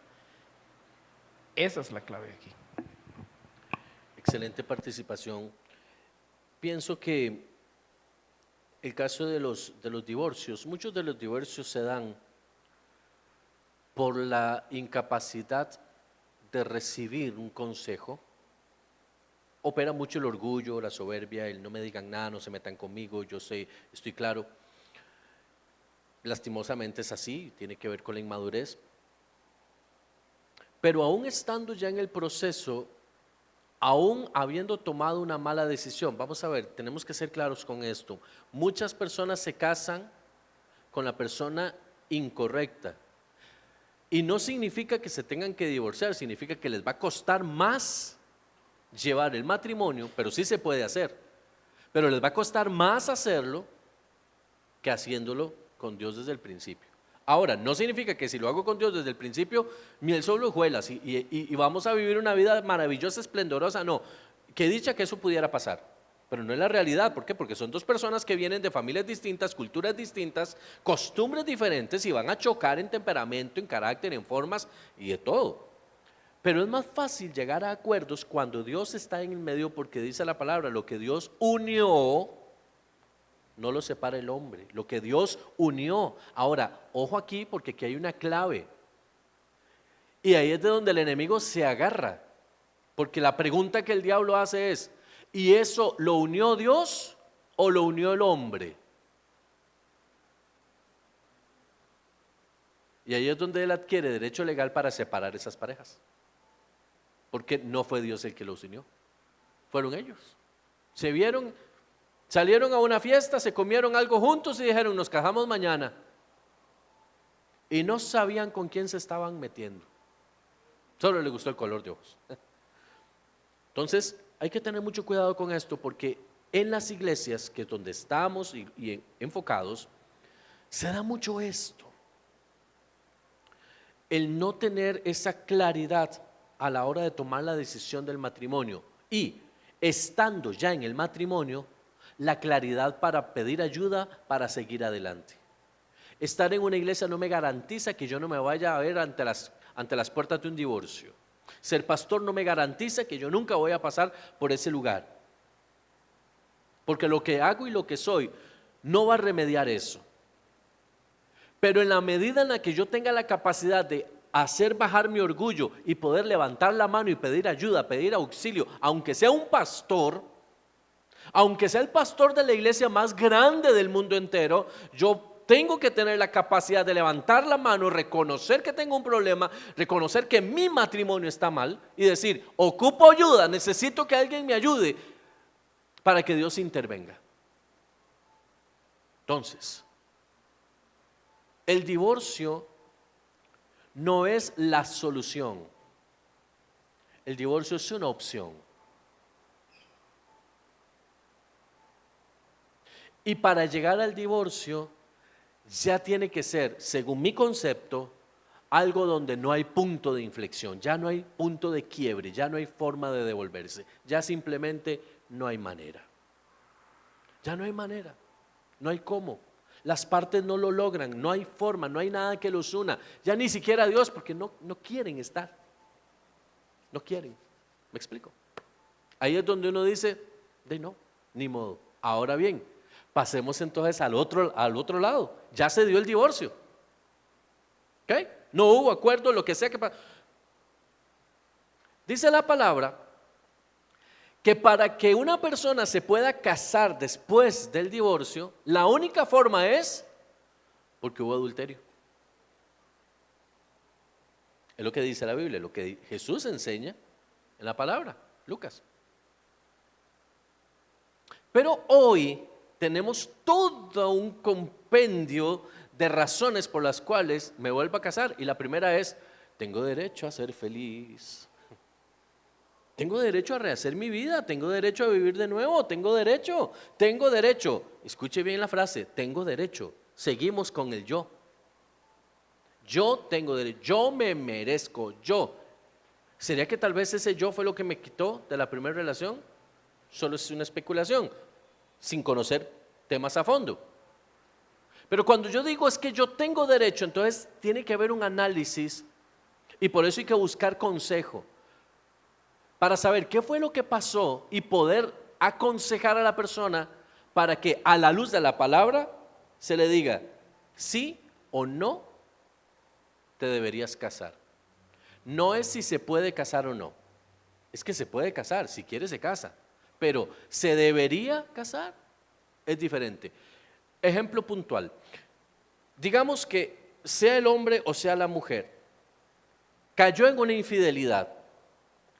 Esa es la clave aquí. Excelente participación. Pienso que el caso de los divorcios, muchos de los divorcios se dan por la incapacidad de recibir un consejo. Opera mucho el orgullo, la soberbia, el no me digan nada, no se metan conmigo, yo sé, estoy claro. Lastimosamente es así, tiene que ver con la inmadurez. Pero aún estando ya en el proceso, aún habiendo tomado una mala decisión, vamos a ver, tenemos que ser claros con esto. Muchas personas se casan con la persona incorrecta. Y no significa que se tengan que divorciar, significa que les va a costar más llevar el matrimonio, pero sí se puede hacer. Pero les va a costar más hacerlo que haciéndolo con Dios desde el principio. Ahora, no significa que si lo hago con Dios desde el principio, miel sobre hojuelas y vamos a vivir una vida maravillosa, esplendorosa. No, qué dicha que eso pudiera pasar, pero no es la realidad. ¿Por qué? Porque son dos personas que vienen de familias distintas, culturas distintas, costumbres diferentes y van a chocar en temperamento, en carácter, en formas y de todo. Pero es más fácil llegar a acuerdos cuando Dios está en el medio, porque dice la palabra, lo que Dios unió, no lo separa el hombre, lo que Dios unió. Ahora, ojo aquí, porque aquí hay una clave. Y ahí es de donde el enemigo se agarra, porque la pregunta que el diablo hace es, ¿y eso lo unió Dios o lo unió el hombre? Y ahí es donde él adquiere derecho legal para separar esas parejas. Porque no fue Dios el que los unió, fueron ellos. Se vieron, salieron a una fiesta, se comieron algo juntos y dijeron, nos casamos mañana. Y no sabían con quién se estaban metiendo. Solo le gustó el color de ojos. Entonces, hay que tener mucho cuidado con esto, porque en las iglesias, que es donde estamos y enfocados, se da mucho esto. El no tener esa claridad a la hora de tomar la decisión del matrimonio y estando ya en el matrimonio, la claridad para pedir ayuda para seguir adelante. Estar en una iglesia no me garantiza que yo no me vaya a ver ante las puertas de un divorcio. Ser pastor no me garantiza que yo nunca voy a pasar por ese lugar. Porque lo que hago y lo que soy no va a remediar eso. Pero en la medida en la que yo tenga la capacidad de hacer bajar mi orgullo y poder levantar la mano y pedir ayuda, pedir auxilio, aunque sea un pastor, aunque sea el pastor de la iglesia más grande del mundo entero, yo tengo que tener la capacidad de levantar la mano, reconocer que tengo un problema, reconocer que mi matrimonio está mal y decir, ocupo ayuda, necesito que alguien me ayude para que Dios intervenga. Entonces, el divorcio no es la solución. El divorcio es una opción. Y para llegar al divorcio, ya tiene que ser, según mi concepto, algo donde no hay punto de inflexión, ya no hay punto de quiebre, ya no hay forma de devolverse, ya simplemente no hay manera. Ya no hay manera, no hay cómo. Las partes no lo logran, no hay forma, no hay nada que los una, ya ni siquiera Dios, porque no quieren estar, no quieren. ¿Me explico? Ahí es donde uno dice, de no, ni modo. Ahora bien, pasemos entonces al otro lado. Ya se dio el divorcio. ¿Ok? No hubo acuerdo, lo que sea que pasó. Dice la palabra que para que una persona se pueda casar después del divorcio, la única forma es porque hubo adulterio. Es lo que dice la Biblia, lo que Jesús enseña en la palabra, Lucas. Pero hoy tenemos todo un compendio de razones por las cuales me vuelvo a casar. Y la primera es, tengo derecho a ser feliz. Tengo derecho a rehacer mi vida, tengo derecho a vivir de nuevo, tengo derecho. Escuche bien la frase, tengo derecho. Seguimos con el yo. Yo tengo derecho, yo me merezco, yo. ¿Sería que tal vez ese yo fue lo que me quitó de la primera relación? Solo es una especulación, sin conocer temas a fondo. Pero cuando yo digo es que yo tengo derecho, entonces tiene que haber un análisis y por eso hay que buscar consejo para saber qué fue lo que pasó y poder aconsejar a la persona para que a la luz de la palabra se le diga sí o no te deberías casar. No es si se puede casar o no, es que se puede casar, si quiere se casa, pero ¿se debería casar? Es diferente. Ejemplo puntual, digamos que sea el hombre o sea la mujer, cayó en una infidelidad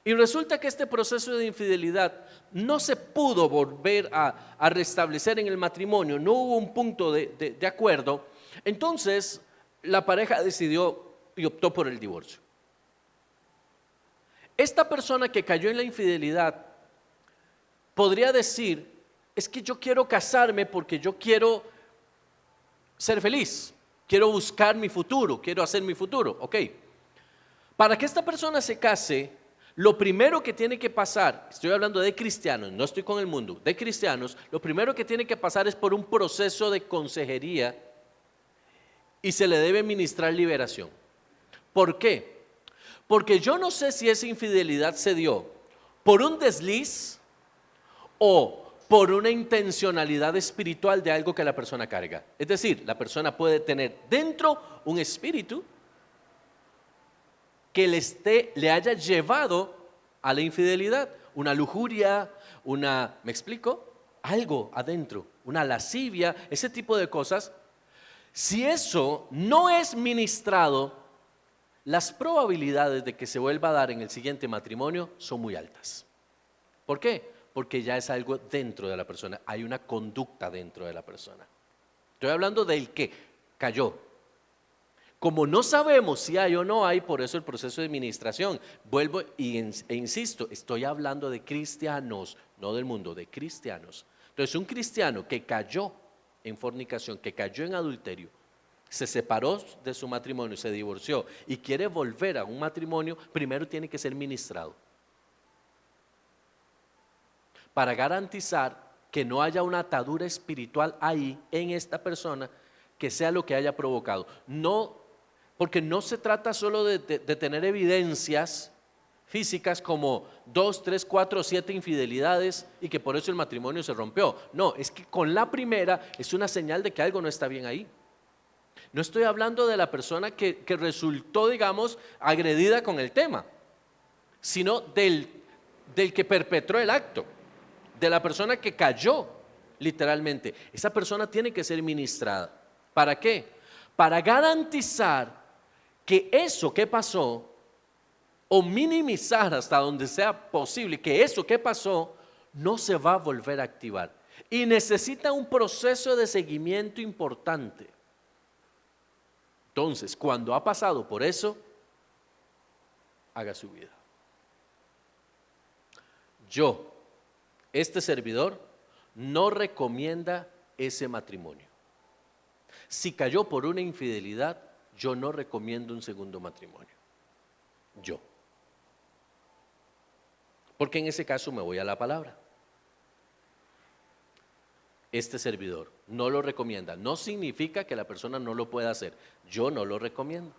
y resulta que este proceso de infidelidad no se pudo volver a restablecer en el matrimonio, no hubo un punto de acuerdo, entonces la pareja decidió y optó por el divorcio. Esta persona que cayó en la infidelidad podría decir, es que yo quiero casarme porque yo quiero ser feliz, quiero buscar mi futuro, quiero hacer mi futuro, ok. Para que esta persona se case, lo primero que tiene que pasar, estoy hablando de cristianos, no estoy con el mundo, de cristianos, lo primero que tiene que pasar es por un proceso de consejería y se le debe ministrar liberación. ¿Por qué? Porque yo no sé si esa infidelidad se dio por un desliz o por una intencionalidad espiritual de algo que la persona carga. Es decir, la persona puede tener dentro un espíritu que le haya llevado a la infidelidad, una lujuria, ¿me explico? Algo adentro, una lascivia, ese tipo de cosas. Si eso no es ministrado, las probabilidades de que se vuelva a dar en el siguiente matrimonio son muy altas. ¿Por qué? Porque ya es algo dentro de la persona, hay una conducta dentro de la persona. Estoy hablando del que cayó. Como no sabemos si hay o no hay, por eso el proceso de administración. Vuelvo e insisto, estoy hablando de cristianos, no del mundo, de cristianos. Entonces un cristiano que cayó en fornicación, que cayó en adulterio, se separó de su matrimonio, se divorció y quiere volver a un matrimonio, primero tiene que ser ministrado para garantizar que no haya una atadura espiritual ahí en esta persona que sea lo que haya provocado. No, porque no se trata solo de tener evidencias físicas como 2, 3, 4, 7 infidelidades y que por eso el matrimonio se rompió. No, es que con la primera es una señal de que algo no está bien ahí. No estoy hablando de la persona que resultó, digamos, agredida con el tema, sino del que perpetró el acto, de la persona que cayó, literalmente. Esa persona tiene que ser ministrada. ¿Para qué? Para garantizar que eso que pasó, o minimizar hasta donde sea posible, que eso que pasó no se va a volver a activar. Y necesita un proceso de seguimiento importante. Entonces, cuando ha pasado por eso, haga su vida. Este servidor, no recomienda ese matrimonio. Si cayó por una infidelidad, yo no recomiendo un segundo matrimonio. Porque en ese caso me voy a la palabra. Este servidor no lo recomienda. No significa que la persona no lo pueda hacer. Yo no lo recomiendo.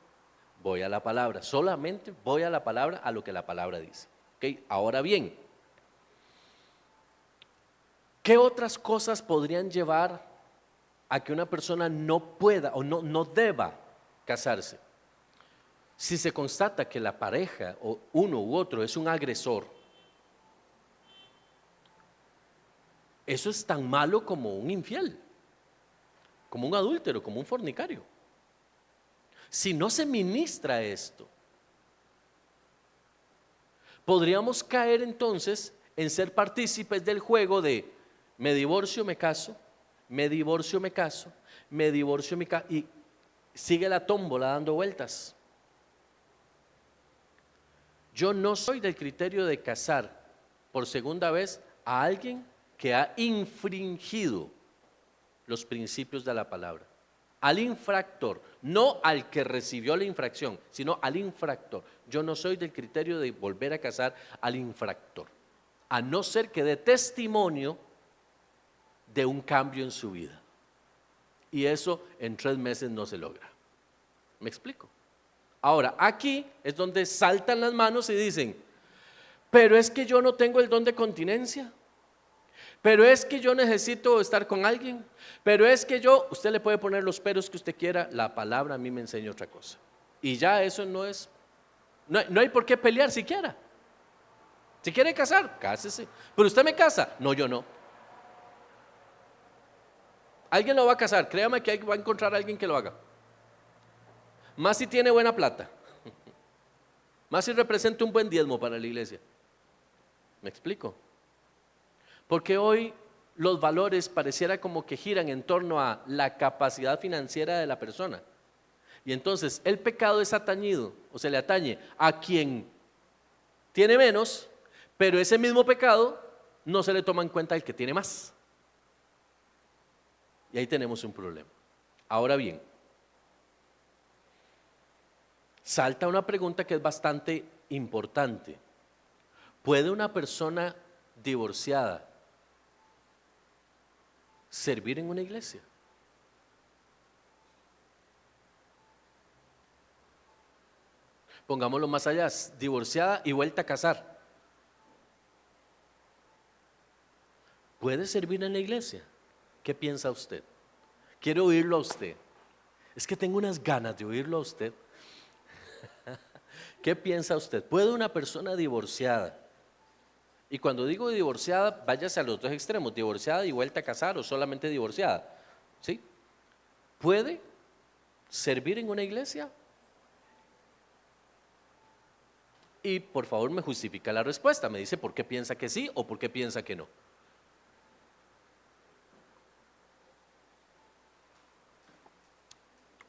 Voy a la palabra. Solamente voy a la palabra, a lo que la palabra dice. ¿Okay? Ahora bien, ¿qué otras cosas podrían llevar a que una persona no pueda o no deba casarse? Si se constata que la pareja o uno u otro es un agresor, eso es tan malo como un infiel, como un adúltero, como un fornicario. Si no se ministra esto, podríamos caer entonces en ser partícipes del juego de me divorcio, me caso, me divorcio, me caso, me divorcio, me caso, y sigue la tómbola dando vueltas. Yo no soy del criterio de casar por segunda vez a alguien que ha infringido los principios de la palabra. Al infractor, no al que recibió la infracción, sino al infractor. Yo no soy del criterio de volver a casar al infractor, a no ser que dé testimonio de un cambio en su vida. Y eso en 3 meses no se logra. ¿Me explico? Ahora, aquí es donde saltan las manos y dicen, pero es que yo no tengo el don de continencia. Pero es que yo necesito estar con alguien. Pero es que usted le puede poner los peros que usted quiera, la palabra a mí me enseña otra cosa. Y ya eso no hay por qué pelear siquiera. Si quiere casar, cásese. Pero usted me casa, no, yo no. Alguien lo va a casar, créame que va a encontrar a alguien que lo haga. Más si tiene buena plata. Más si representa un buen diezmo para la iglesia. ¿Me explico? Porque hoy los valores pareciera como que giran en torno a la capacidad financiera de la persona. Y entonces el pecado es atañido, o se le atañe a quien tiene menos, pero ese mismo pecado no se le toma en cuenta al que tiene más. Y ahí tenemos un problema. Ahora bien, salta una pregunta que es bastante importante. ¿Puede una persona divorciada servir en una iglesia? Pongámoslo más allá, divorciada y vuelta a casar. ¿Puede servir en la iglesia? ¿Qué piensa usted? Quiero oírlo a usted. Es que tengo unas ganas de oírlo a usted. ¿Qué piensa usted? ¿Puede una persona divorciada? Y cuando digo divorciada, váyase a los dos extremos, divorciada y vuelta a casar o solamente divorciada. ¿Sí? ¿Puede servir en una iglesia? Y por favor me justifica la respuesta, me dice por qué piensa que sí o por qué piensa que no.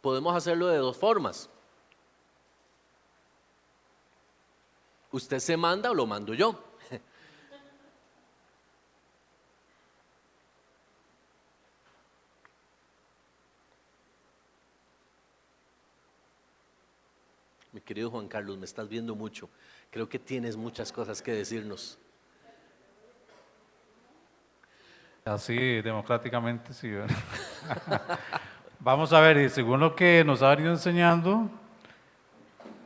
Podemos hacerlo de 2 formas. ¿Usted se manda o lo mando yo? Mi querido Juan Carlos, me estás viendo mucho. Creo que tienes muchas cosas que decirnos. Así, democráticamente, sí. ¿Verdad? Vamos a ver, y según lo que nos ha venido enseñando,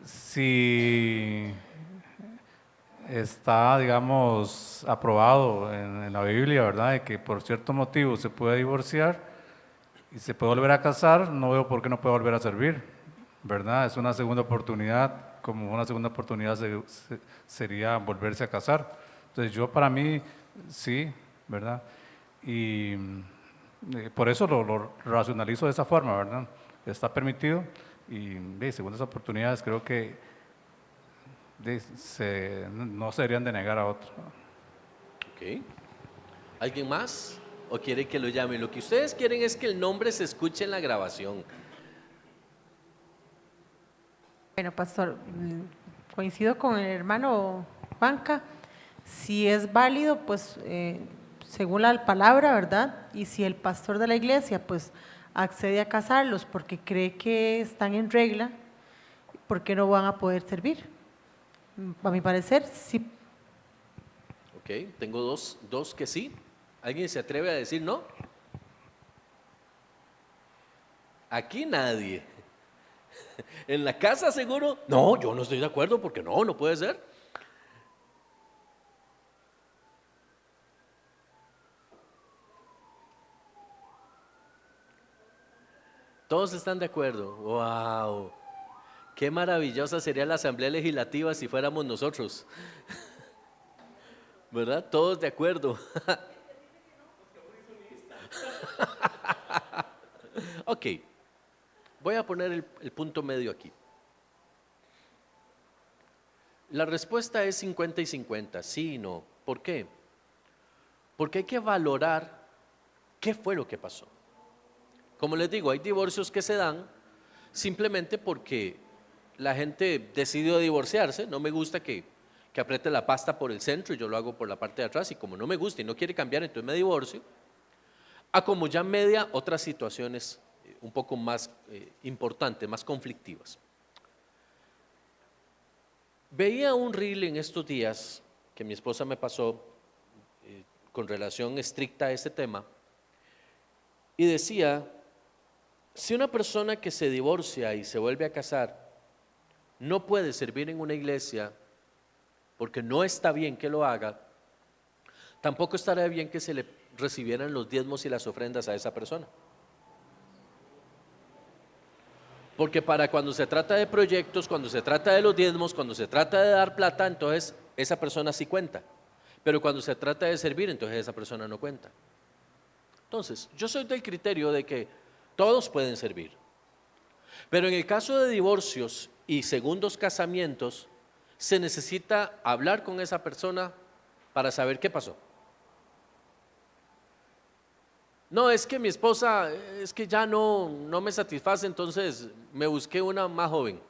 si está, digamos, aprobado en la Biblia, ¿verdad?, de que por cierto motivo se puede divorciar y se puede volver a casar, no veo por qué no puede volver a servir, ¿verdad? Es una segunda oportunidad, como una segunda oportunidad sería volverse a casar. Entonces yo para mí, sí, ¿verdad? Y por eso lo racionalizo de esa forma, ¿verdad? Está permitido y segundas oportunidades creo que no se deberían de negar a otro. Ok. ¿Alguien más? ¿O quiere que lo llame? Lo que ustedes quieren es que el nombre se escuche en la grabación. Bueno, pastor, coincido con el hermano Juanca. Si es válido, pues según la palabra, ¿verdad? Y si el pastor de la iglesia, pues accede a casarlos porque cree que están en regla, ¿por qué no van a poder servir? A mi parecer, sí. Ok, tengo dos que sí. ¿Alguien se atreve a decir no? Aquí nadie. En la casa seguro, no, yo no estoy de acuerdo porque no puede ser. Todos están de acuerdo. Wow. Qué maravillosa sería la Asamblea Legislativa si fuéramos nosotros. ¿Verdad? Todos de acuerdo. Ok, voy a poner el punto medio aquí. La respuesta es 50 y 50, sí y no. ¿Por qué? Porque hay que valorar qué fue lo que pasó. Como les digo, hay divorcios que se dan simplemente porque la gente decidió divorciarse. No me gusta que apriete la pasta por el centro y yo lo hago por la parte de atrás, y como no me gusta y no quiere cambiar, entonces me divorcio. A como ya media otras situaciones un poco más importantes, más conflictivas. Veía un reel en estos días que mi esposa me pasó con relación estricta a este tema, y decía: si una persona que se divorcia y se vuelve a casar no puede servir en una iglesia porque no está bien que lo haga, tampoco estaría bien que se le recibieran los diezmos y las ofrendas a esa persona. Porque para cuando se trata de proyectos, cuando se trata de los diezmos, cuando se trata de dar plata, entonces esa persona sí cuenta. Pero cuando se trata de servir, entonces esa persona no cuenta. Entonces, yo soy del criterio de que todos pueden servir. Pero en el caso de divorcios y segundos casamientos, se necesita hablar con esa persona para saber qué pasó. No, es que mi esposa, es que ya no me satisface, entonces me busqué una más joven.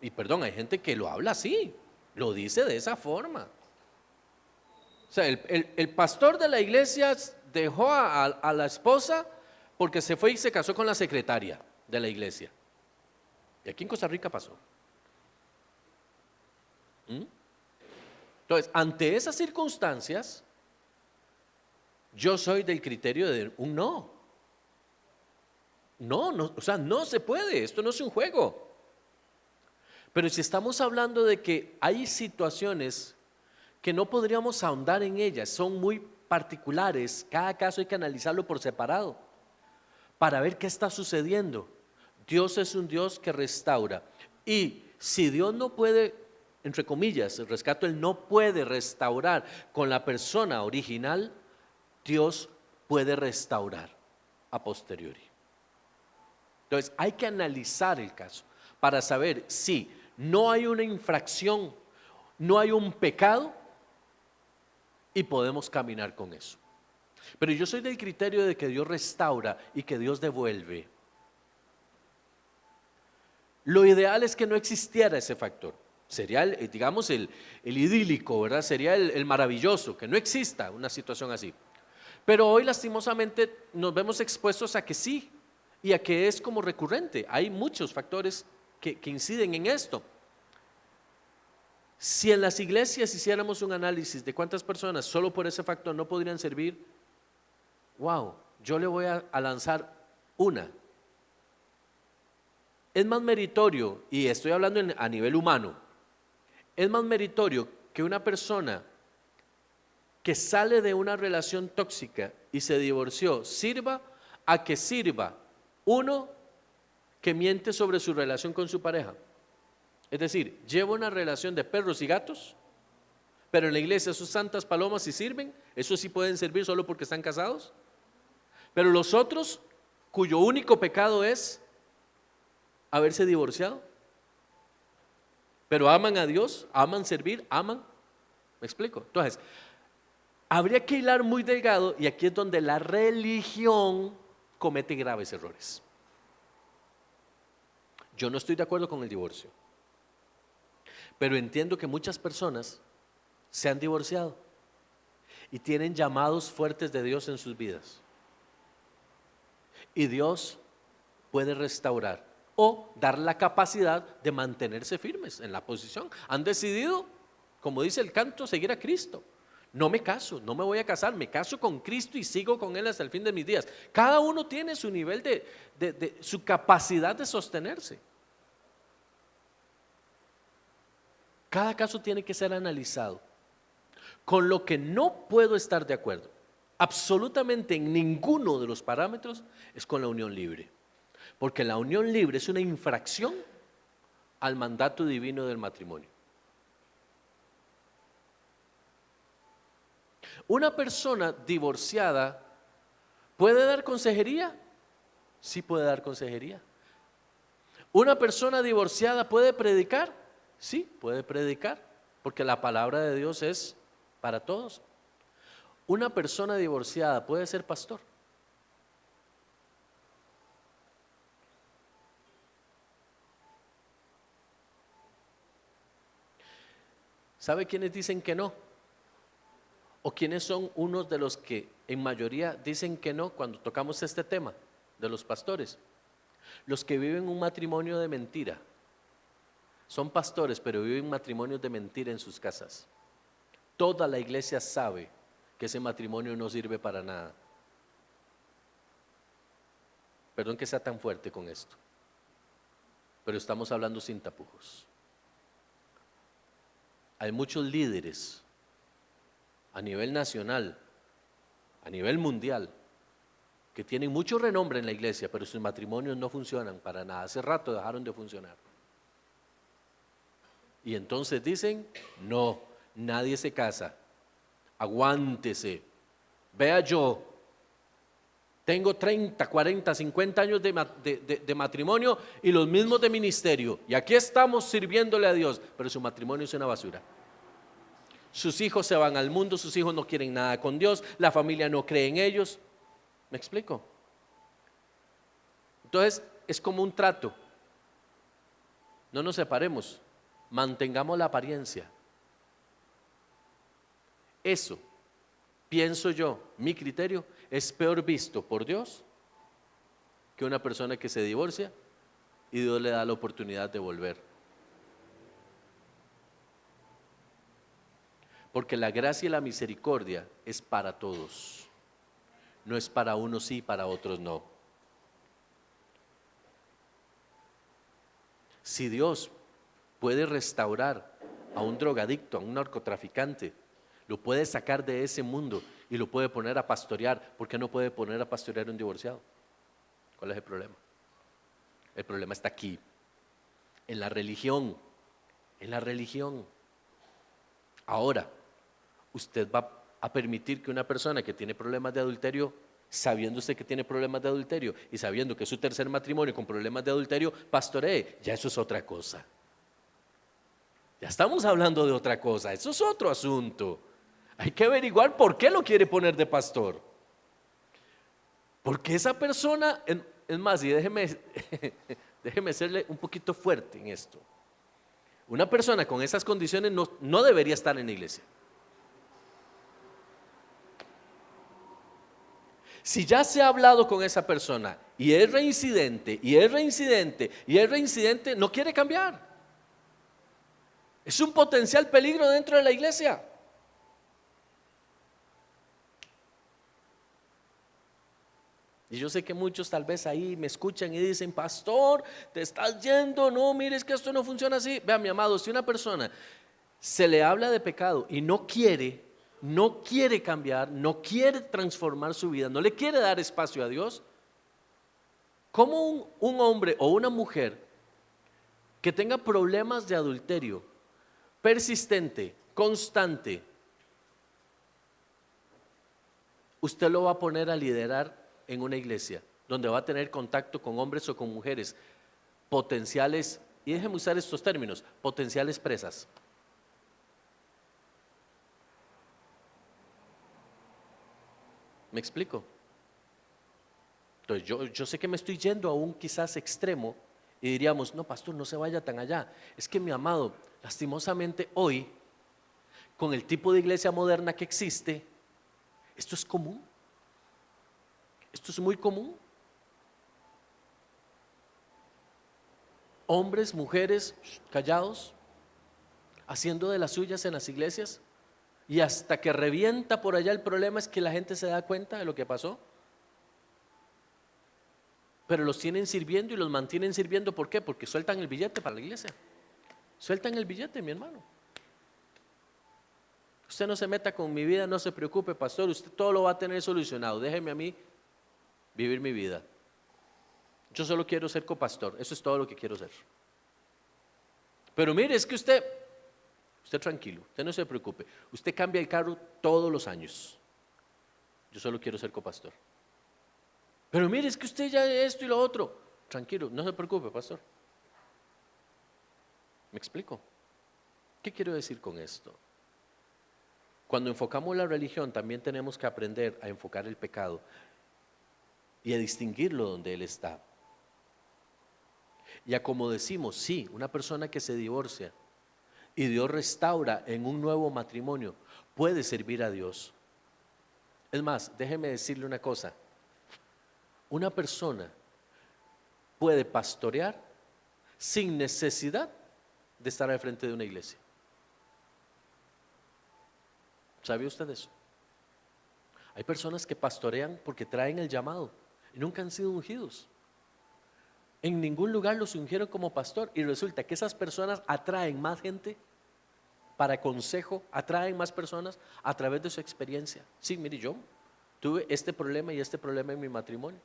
Y perdón, hay gente que lo habla así, lo dice de esa forma. O sea, el pastor de la iglesia dejó a la esposa porque se fue y se casó con la secretaria de la iglesia. Y aquí en Costa Rica pasó. Entonces, ante esas circunstancias, yo soy del criterio de un no. No, o sea, no se puede, esto no es un juego. Pero si estamos hablando de que hay situaciones que no podríamos ahondar en ellas, son muy particulares, cada caso hay que analizarlo por separado para ver qué está sucediendo. Dios es un Dios que restaura, y si Dios no puede, entre comillas, el rescate, Él no puede restaurar con la persona original, Dios puede restaurar a posteriori. Entonces hay que analizar el caso para saber si no hay una infracción, no hay un pecado, y podemos caminar con eso. Pero yo soy del criterio de que Dios restaura y que Dios devuelve. Lo ideal es que no existiera ese factor. Sería, digamos, el idílico, ¿verdad? Sería el maravilloso, que no exista una situación así. Pero hoy lastimosamente nos vemos expuestos a que sí, y a que es como recurrente. Hay muchos factores que inciden en esto. Si en las iglesias hiciéramos un análisis de cuántas personas solo por ese factor no podrían servir, wow, yo le voy a lanzar una. Es más meritorio, y estoy hablando a nivel humano, es más meritorio que una persona que sale de una relación tóxica y se divorció sirva a que sirva uno que miente sobre su relación con su pareja. Es decir, lleva una relación de perros y gatos, pero en la iglesia sus santas palomas sí sirven, eso sí pueden servir solo porque están casados, pero los otros cuyo único pecado es haberse divorciado, pero aman a Dios, aman servir, aman. ¿Me explico? Entonces, habría que hilar muy delgado, y aquí es donde la religión comete graves errores. Yo no estoy de acuerdo con el divorcio, pero entiendo que muchas personas se han divorciado y tienen llamados fuertes de Dios en sus vidas, y Dios puede restaurar o dar la capacidad de mantenerse firmes en la posición. Han decidido, como dice el canto, seguir a Cristo. No me caso, no me voy a casar, me caso con Cristo y sigo con Él hasta el fin de mis días. Cada uno tiene su nivel de su capacidad de sostenerse. Cada caso tiene que ser analizado. Con lo que no puedo estar de acuerdo, absolutamente en ninguno de los parámetros, es con la unión libre. Porque la unión libre es una infracción al mandato divino del matrimonio. ¿Una persona divorciada puede dar consejería? Sí puede dar consejería. ¿Una persona divorciada puede predicar? Sí, puede predicar, porque la palabra de Dios es para todos. ¿Una persona divorciada puede ser pastor? ¿Sabe quiénes dicen que no? ¿O quiénes son unos de los que en mayoría dicen que no cuando tocamos este tema de los pastores? Los que viven un matrimonio de mentira. Son pastores, pero viven matrimonios de mentira en sus casas. Toda la iglesia sabe que ese matrimonio no sirve para nada. Perdón que sea tan fuerte con esto, pero estamos hablando sin tapujos. Hay muchos líderes a nivel nacional, a nivel mundial, que tienen mucho renombre en la iglesia, pero sus matrimonios no funcionan para nada. Hace rato dejaron de funcionar. Y entonces dicen, no, nadie se casa, aguántese. Vea, yo tengo 30, 40, 50 años de matrimonio y los mismos de ministerio, y aquí estamos sirviéndole a Dios, pero su matrimonio es una basura. Sus hijos se van al mundo, sus hijos no quieren nada con Dios, la familia no cree en ellos. ¿Me explico? Entonces es como un trato. No nos separemos, mantengamos la apariencia. Eso, pienso yo, mi criterio, es peor visto por Dios que una persona que se divorcia y Dios le da la oportunidad de volver. Porque la gracia y la misericordia es para todos, no es para unos sí, para otros no. Si Dios puede restaurar a un drogadicto, a un narcotraficante, lo puede sacar de ese mundo y lo puede poner a pastorear, ¿por qué no puede poner a pastorear a un divorciado? ¿Cuál es el problema? El problema está aquí, en la religión, en la religión. Ahora, usted va a permitir que una persona que tiene problemas de adulterio, sabiendo usted que tiene problemas de adulterio y sabiendo que es su tercer matrimonio con problemas de adulterio, pastoree. Ya eso es otra cosa. Ya estamos hablando de otra cosa, eso es otro asunto. Hay que averiguar por qué lo quiere poner de pastor. Porque esa persona, es más, y déjeme serle un poquito fuerte en esto. Una persona con esas condiciones no debería estar en la iglesia. Si ya se ha hablado con esa persona y es reincidente, y es reincidente, y es reincidente, no quiere cambiar. Es un potencial peligro dentro de la iglesia. Y yo sé que muchos tal vez ahí me escuchan y dicen, pastor, te estás yendo, no, mires que esto no funciona así. Vean, mi amado, si una persona se le habla de pecado y no quiere cambiar, no quiere transformar su vida, no le quiere dar espacio a Dios, ¿cómo un hombre o una mujer que tenga problemas de adulterio persistente, constante, usted lo va a poner a liderar en una iglesia donde va a tener contacto con hombres o con mujeres potenciales, y déjenme usar estos términos, potenciales presas? ¿Me explico? Entonces yo sé que me estoy yendo a un quizás extremo y diríamos, no, pastor, no se vaya tan allá. Es que, mi amado, lastimosamente hoy, con el tipo de iglesia moderna que existe, esto es común. Esto es muy común. Hombres, mujeres, callados, haciendo de las suyas en las iglesias, y hasta que revienta por allá el problema es que la gente se da cuenta de lo que pasó. Pero los tienen sirviendo y los mantienen sirviendo. ¿Por qué? Porque sueltan el billete para la iglesia. Sueltan el billete, mi hermano. Usted no se meta con mi vida, no se preocupe, pastor, usted todo lo va a tener solucionado. Déjeme a mí vivir mi vida. Yo solo quiero ser copastor, eso es todo lo que quiero ser. Pero mire, es que usted tranquilo, usted no se preocupe. Usted cambia el carro todos los años. Yo solo quiero ser copastor. Pero mire, es que usted ya esto y lo otro. Tranquilo, no se preocupe, pastor. ¿Me explico? ¿Qué quiero decir con esto? Cuando enfocamos la religión, también tenemos que aprender a enfocar el pecado y a distinguirlo donde él está. Y a como decimos, sí, una persona que se divorcia y Dios restaura en un nuevo matrimonio, puede servir a Dios. Es más, déjeme decirle una cosa. Una persona puede pastorear sin necesidad de estar al frente de una iglesia. ¿Sabe usted eso? Hay personas que pastorean porque traen el llamado y nunca han sido ungidos. En ningún lugar los ungieron como pastor y resulta que esas personas atraen más gente para consejo, atraen más personas a través de su experiencia. Sí, mire, yo tuve este problema y este problema en mi matrimonio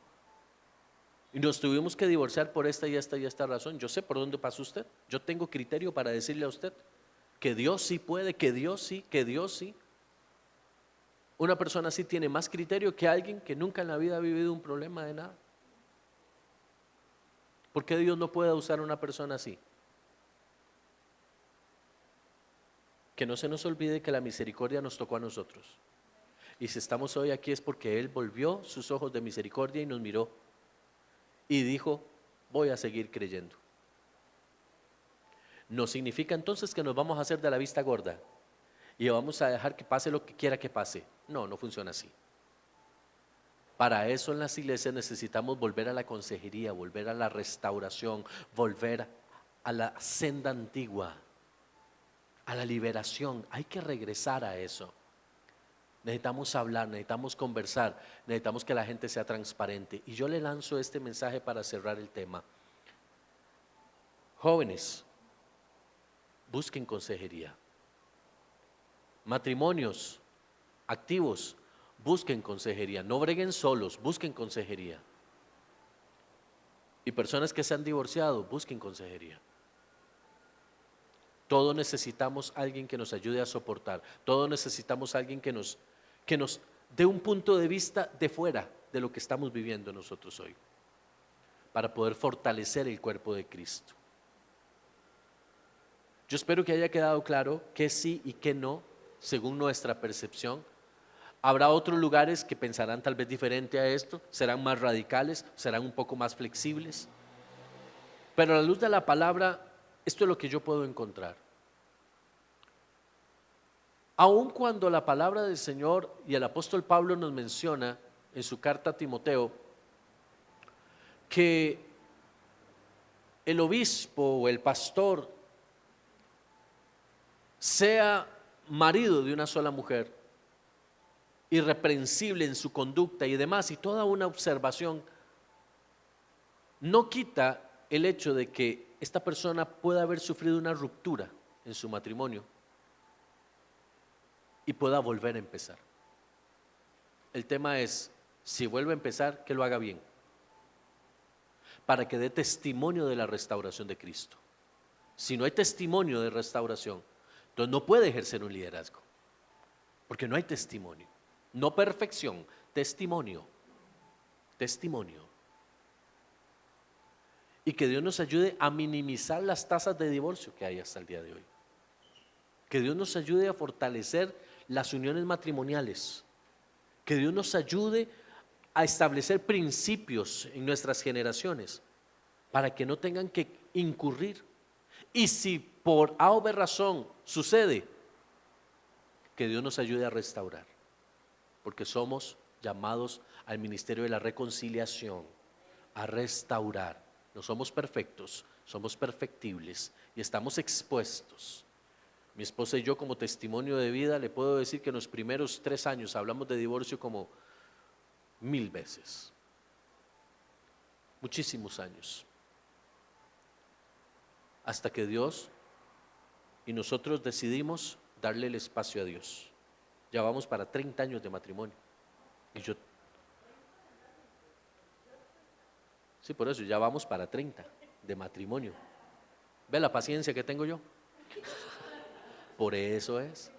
y nos tuvimos que divorciar por esta y esta y esta razón. Yo sé por dónde pasó usted. Yo tengo criterio para decirle a usted que Dios sí puede, que Dios sí, que Dios sí. Una persona así tiene más criterio que alguien que nunca en la vida ha vivido un problema de nada. ¿Por qué Dios no puede usar a una persona así? Que no se nos olvide que la misericordia nos tocó a nosotros. Y si estamos hoy aquí es porque Él volvió sus ojos de misericordia y nos miró y dijo, voy a seguir creyendo. No significa entonces que nos vamos a hacer de la vista gorda y vamos a dejar que pase lo que quiera que pase. No, no funciona así. Para eso en las iglesias necesitamos volver a la consejería, volver a la restauración, volver a la senda antigua, a la liberación. Hay que regresar a eso. Necesitamos hablar, necesitamos conversar, necesitamos que la gente sea transparente. Y yo le lanzo este mensaje para cerrar el tema. Jóvenes, busquen consejería. Matrimonios activos, busquen consejería. No breguen solos, busquen consejería. Y personas que se han divorciado, busquen consejería. Todos necesitamos alguien que nos ayude a soportar. Todos necesitamos alguien que nos dé un punto de vista de fuera de lo que estamos viviendo nosotros hoy, para poder fortalecer el cuerpo de Cristo. Yo espero que haya quedado claro que sí y que no, según nuestra percepción. Habrá otros lugares que pensarán tal vez diferente a esto, serán más radicales, serán un poco más flexibles. Pero a la luz de la palabra, esto es lo que yo puedo encontrar. Aun cuando la palabra del Señor y el apóstol Pablo nos menciona en su carta a Timoteo que el obispo o el pastor sea marido de una sola mujer, irreprensible en su conducta y demás, y toda una observación, no quita el hecho de que esta persona pueda haber sufrido una ruptura en su matrimonio y pueda volver a empezar. El tema es, si vuelve a empezar, que lo haga bien, para que dé testimonio de la restauración de Cristo. Si no hay testimonio de restauración, entonces no puede ejercer un liderazgo, porque no hay testimonio. No perfección, testimonio. Testimonio. Y que Dios nos ayude a minimizar las tasas de divorcio que hay hasta el día de hoy. Que Dios nos ayude a fortalecer las uniones matrimoniales. Que Dios nos ayude a establecer principios en nuestras generaciones para que no tengan que incurrir. Y si por A o B razón sucede, que Dios nos ayude a restaurar, porque somos llamados al ministerio de la reconciliación, a restaurar. No somos perfectos, somos perfectibles y estamos expuestos. Mi esposa y yo, como testimonio de vida, le puedo decir que en los primeros 3 años hablamos de divorcio como 1000 veces, muchísimos años, hasta que Dios y nosotros decidimos darle el espacio a Dios. Ya vamos para 30 años de matrimonio. Y yo, sí, por eso, ya vamos para 30 de matrimonio. ¿Ve la paciencia que tengo yo? Por eso es.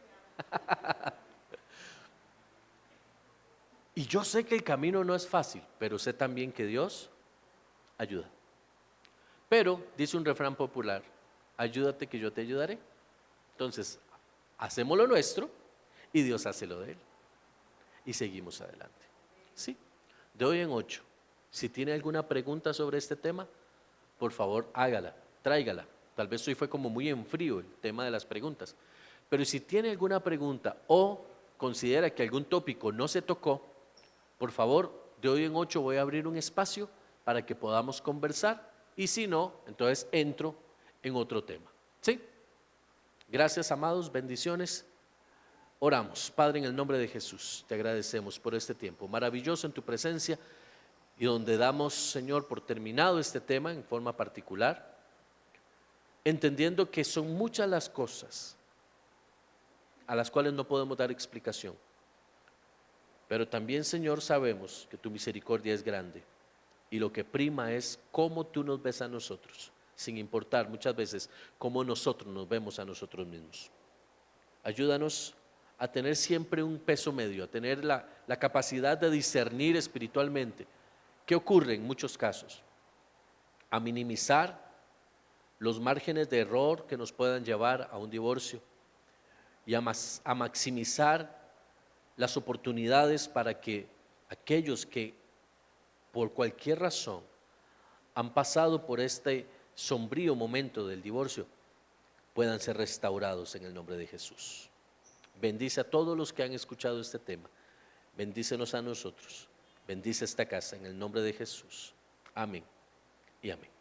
Y yo sé que el camino no es fácil, pero sé también que Dios ayuda. Pero, dice un refrán popular, ayúdate que yo te ayudaré. Entonces, hacemos lo nuestro y Dios hace lo de Él. Y seguimos adelante. ¿Sí? De hoy en 8. Si tiene alguna pregunta sobre este tema, por favor hágala, tráigala. Tal vez hoy fue como muy en frío el tema de las preguntas. Pero si tiene alguna pregunta o considera que algún tópico no se tocó, por favor, de hoy en 8 voy a abrir un espacio para que podamos conversar. Y si no, entonces entro en otro tema. ¿Sí? Gracias, amados, bendiciones. Oramos. Padre, en el nombre de Jesús, te agradecemos por este tiempo maravilloso en tu presencia y donde damos, Señor, por terminado este tema en forma particular, entendiendo que son muchas las cosas a las cuales no podemos dar explicación. Pero también, Señor, sabemos que tu misericordia es grande y lo que prima es cómo tú nos ves a nosotros, sin importar muchas veces cómo nosotros nos vemos a nosotros mismos. Ayúdanos a tener siempre un peso medio, a tener la capacidad de discernir espiritualmente qué ocurre en muchos casos, a minimizar los márgenes de error que nos puedan llevar a un divorcio y a maximizar las oportunidades para que aquellos que por cualquier razón han pasado por este sombrío momento del divorcio puedan ser restaurados en el nombre de Jesús. Bendice a todos los que han escuchado este tema. Bendícenos a nosotros. Bendice esta casa en el nombre de Jesús. Amén y amén.